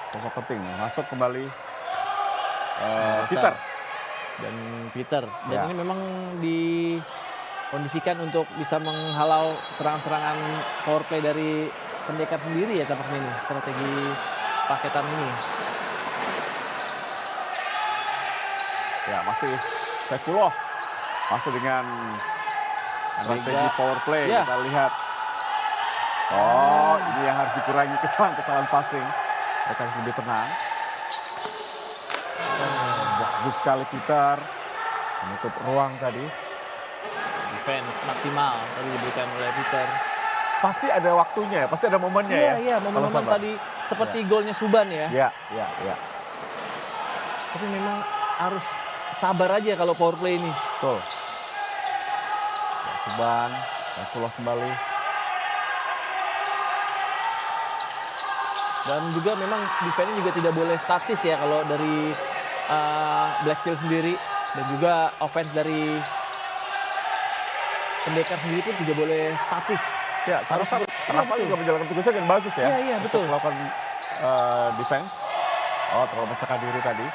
Sosok penting masuk kembali Peter. Dan Peter. Dan Ya. ini memang dikondisikan untuk bisa menghalau serangan-serangan power play dari Pendekar sendiri ya tampaknya ini. Strategi paketan ini. Ya, masih Saifullah. Masih dengan strategi power play. Ya. Kita lihat. Oh, ini yang harus dikurangi kesalahan-kesalahan passing. Mereka harus lebih tenang. Bagus sekali Peter. Menutup ruang tadi. Defense maksimal tadi diberikan oleh Peter. pasti ada waktunya ya, pasti ada momennya ya. Iya, momen-momen Kalau sabar. tadi seperti golnya Suban ya. Iya. Tapi memang harus sabar aja kalau power play ini. Betul. Ya, Suban, Rasulullah kembali. Dan juga memang defense-nya juga tidak boleh statis ya kalau dari Black Steel sendiri. Dan juga offense dari Pendekar sendiri pun tidak boleh statis. Ya, Harus harus Rafa juga menjalankan tugasnya dengan bagus ya. Iya, betul. Untuk melakukan defense. Oh, terlalu memaksakan diri tadi.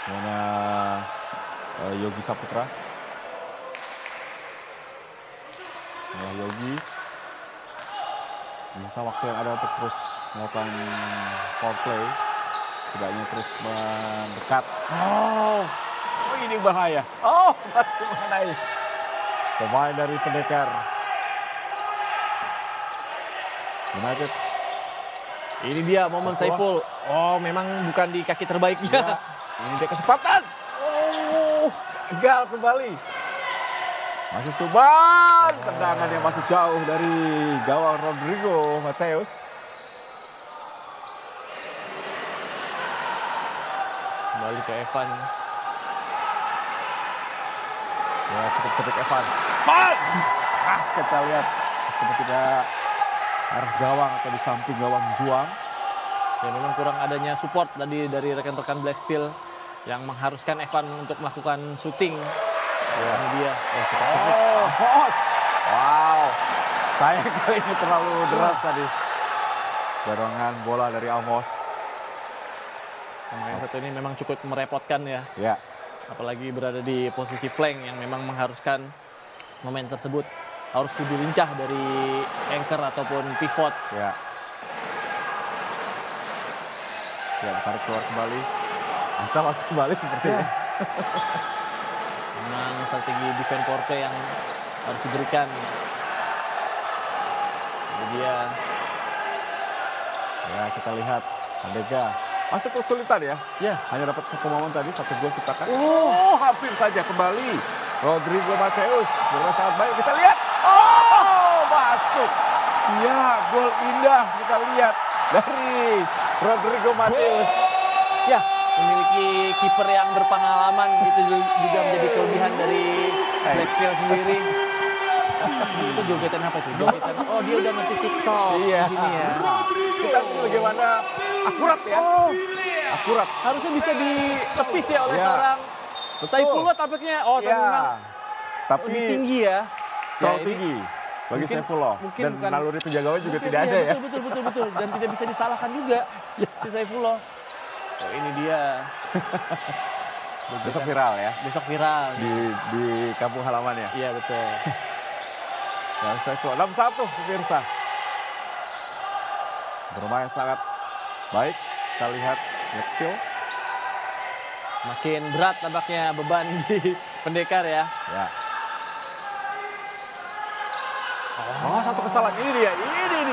Mana Yogi Saputra. Nah, Yogi. Bisa waktu yang ada untuk terus melakukan power play. Tidaknya terus mendekat. Oh, ini bahaya. Oh, masih mengenai pemain dari Pendekar United. Ini dia momen Saiful. Oh, memang bukan di kaki terbaiknya. Ya, ini dia kesempatan. Oh, gagal kembali. Masih Suban. Tendangan yang masih jauh dari gawang Rodrigo Mateus. Kembali ke Evan. Ya, cukup cerdik Evan. Evan! Keras kita lihat. Meskipun tidak arah gawang atau di samping gawang juang. Ya memang kurang adanya support tadi dari rekan-rekan Black Steel yang mengharuskan Evan untuk melakukan syuting. Ya, ini dia. Oh, wow. Sayang kali ini terlalu deras tadi. Dorongan bola dari Amos. Pemain satu ini memang cukup merepotkan ya. Ya, Apalagi berada di posisi flank yang memang mengharuskan momen tersebut harus lebih lincah dari anchor ataupun pivot. ya. Ya, ditarik keluar kembali. Anca masuk kembali sepertinya. Memang strategi defense power play yang harus diberikan. Ini dia. Ya, kita lihat Pandega masuk kesulitan ya. Ya, Hanya dapat satu momen tadi, satu gol ciptakan. Oh, hampir saja kembali. Rodrigo Mateus bermain sangat baik. Kita lihat. Oh, masuk. Ya, gol indah kita lihat dari Rodrigo Mateus. ya memiliki kiper yang berpengalaman itu juga menjadi kelebihan dari Black Steel sendiri. Itu jogetan apa tuh? Jogetan. Oh, dia udah ngerti TikTok Iya. di sini ya. Kita lihat bagaimana akurat ya. Akurat. Harusnya bisa ditepis ya oleh Ya. seorang Betul. Saifullah tampaknya. Oh, tapi memang Ya. Tapi lebih tinggi ya. terlalu ini tinggi bagi mungkin- Saifullah. mungkin Dan bukan- naluri penjaganya juga mungkin tidak iya, ada ya. Betul. Dan tidak bisa disalahkan juga si Saifullah. Oh, ini dia. Besok viral ya. Besok viral. Di kampung halamannya. Iya, betul. Dan Saifullah 6-1 pemirsa. Bermain sangat baik. Kita lihat Black Steel. Makin berat tampaknya beban di Pendekar ya. Ya. Oh, satu kesalahan ini dia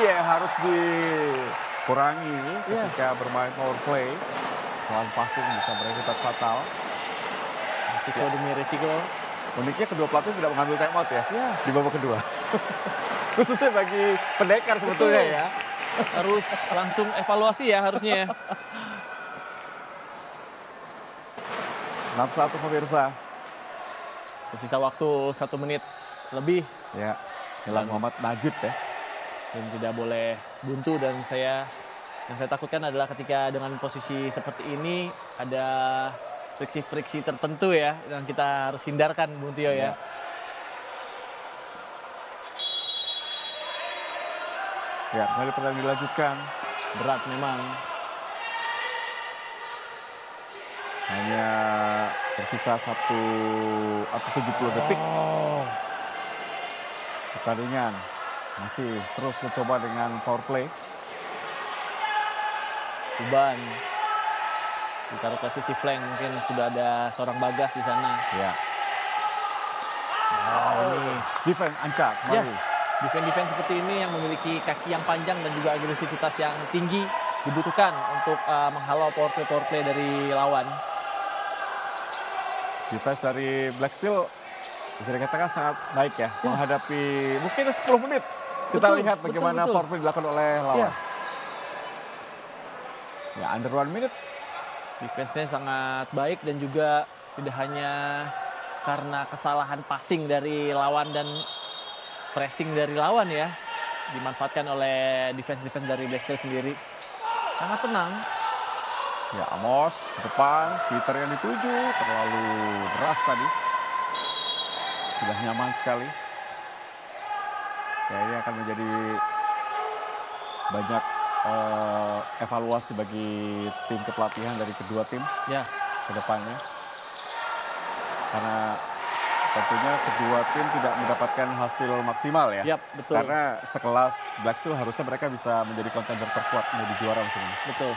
yang harus dikurangi ketika bermain power play. Kesalahan passing bisa berakibat fatal. Risiko demi risiko. Uniknya kedua pelatih tidak mengambil time out ya Ya, di babak kedua. Khususnya bagi Pendekar sebetulnya Betul. ya. harus langsung evaluasi ya harusnya ya. 6-1 pemirsa. Tersisa waktu 1 menit lebih Ya. Nilam Muhammad Najib ya. dan tidak boleh buntu, dan yang saya takutkan adalah ketika dengan posisi seperti ini ada friksi-friksi tertentu ya yang kita harus hindarkan, Bung Tio ya. Ya, kembali pertandingan dilanjutkan. Berat memang. Hanya tersisa 1 atau 70 detik. Pertandingan masih terus mencoba dengan power play. Uban ditaruh ke sisi flank, mungkin sudah ada seorang Bagas di sana. Ya. Ini Defense Anca ya, kembali. defense seperti ini yang memiliki kaki yang panjang dan juga agresivitas yang tinggi dibutuhkan untuk menghalau power play dari lawan. Defense dari Black Steel bisa dikatakan sangat baik ya. Menghadapi mungkin 10 menit Kita Betul, lihat bagaimana betul. foreplay dilakukan oleh lawan. Iya. Ya, under 1 minute. Defense-nya sangat baik dan juga tidak hanya karena kesalahan passing dari lawan dan pressing dari lawan ya. Dimanfaatkan oleh defense dari Black Steel sendiri. Sangat tenang. Ya, Amos ke depan, Peter yang dituju, terlalu deras tadi. Sudah nyaman sekali. Ya, ini akan menjadi banyak evaluasi bagi tim kepelatihan dari kedua tim Ya, ke depannya. Karena tentunya kedua tim tidak mendapatkan hasil maksimal ya. yap, betul. Karena sekelas Black Steel harusnya mereka bisa menjadi kontender terkuat menjadi juara musim ini. Betul.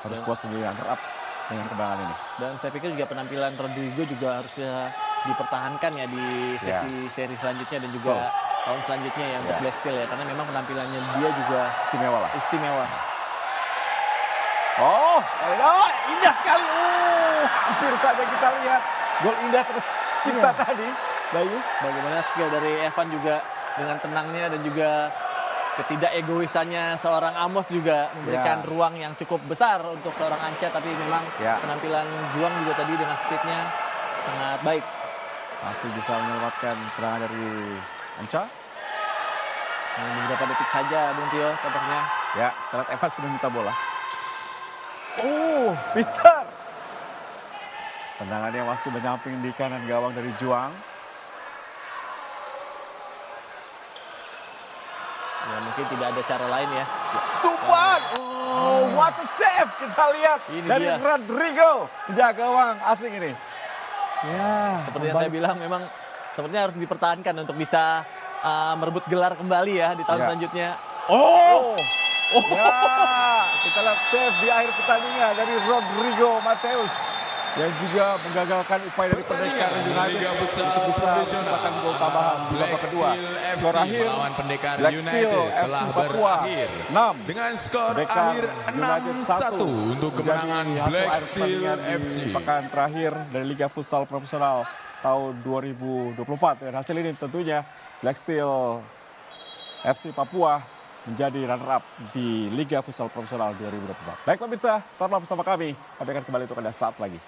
Harus puas menjadi runner up dengan kemenangan ini. Dan saya pikir juga penampilan Rodrigo juga harus bisa dipertahankan ya di sesi seri selanjutnya dan juga tahun selanjutnya ya untuk Black Steel ya. Karena memang penampilannya dia juga Istimewa lah. istimewa. Oh, indah sekali. Hampir saja kita lihat gol indah tercipta tadi. Bayu. Bagaimana skill dari Evan juga dengan tenangnya dan juga ketidakegoisannya seorang Amos juga memberikan ruang yang cukup besar untuk seorang Anca, tapi memang penampilan Juang juga tadi dengan speednya sangat baik. Masih bisa menyelamatkan serangan dari Anca. Beberapa detik saja Bung Tio tampaknya. Ya, setelah Evan sudah minta bola. Peter. Tendangannya masih menyamping di kanan gawang dari Juang. Ya mungkin tidak ada cara lain ya. Supan. What a save. Kita lihat Ini dari dia. Rodrigo. Penjaga gawang asing ini. Ya, Seperti yang saya bilang memang sepertinya harus dipertahankan untuk bisa merebut gelar kembali ya di tahun selanjutnya. Ya, kita lihat save di akhir pertandingan dari Rodrigo Mateus yang juga menggagalkan upaya dari Pendekar United untuk bisa mendapatkan gol tambahan di babak kedua. Skor akhir melawan Pendekar Black United Steel telah FC Papua berakhir 6. dengan skor Pendekar akhir United 6-1 untuk kemenangan Menjadi hasil Black akhir Steel pertandingan FC. di pekan terakhir dari Liga Futsal Profesional tahun 2024. Dan hasil ini tentunya Black Steel FC Papua menjadi runner-up di Liga Futsal Profesional 2024. Baik pemirsa, tetaplah bersama kami. Kami akan kembali untuk Anda saat lagi.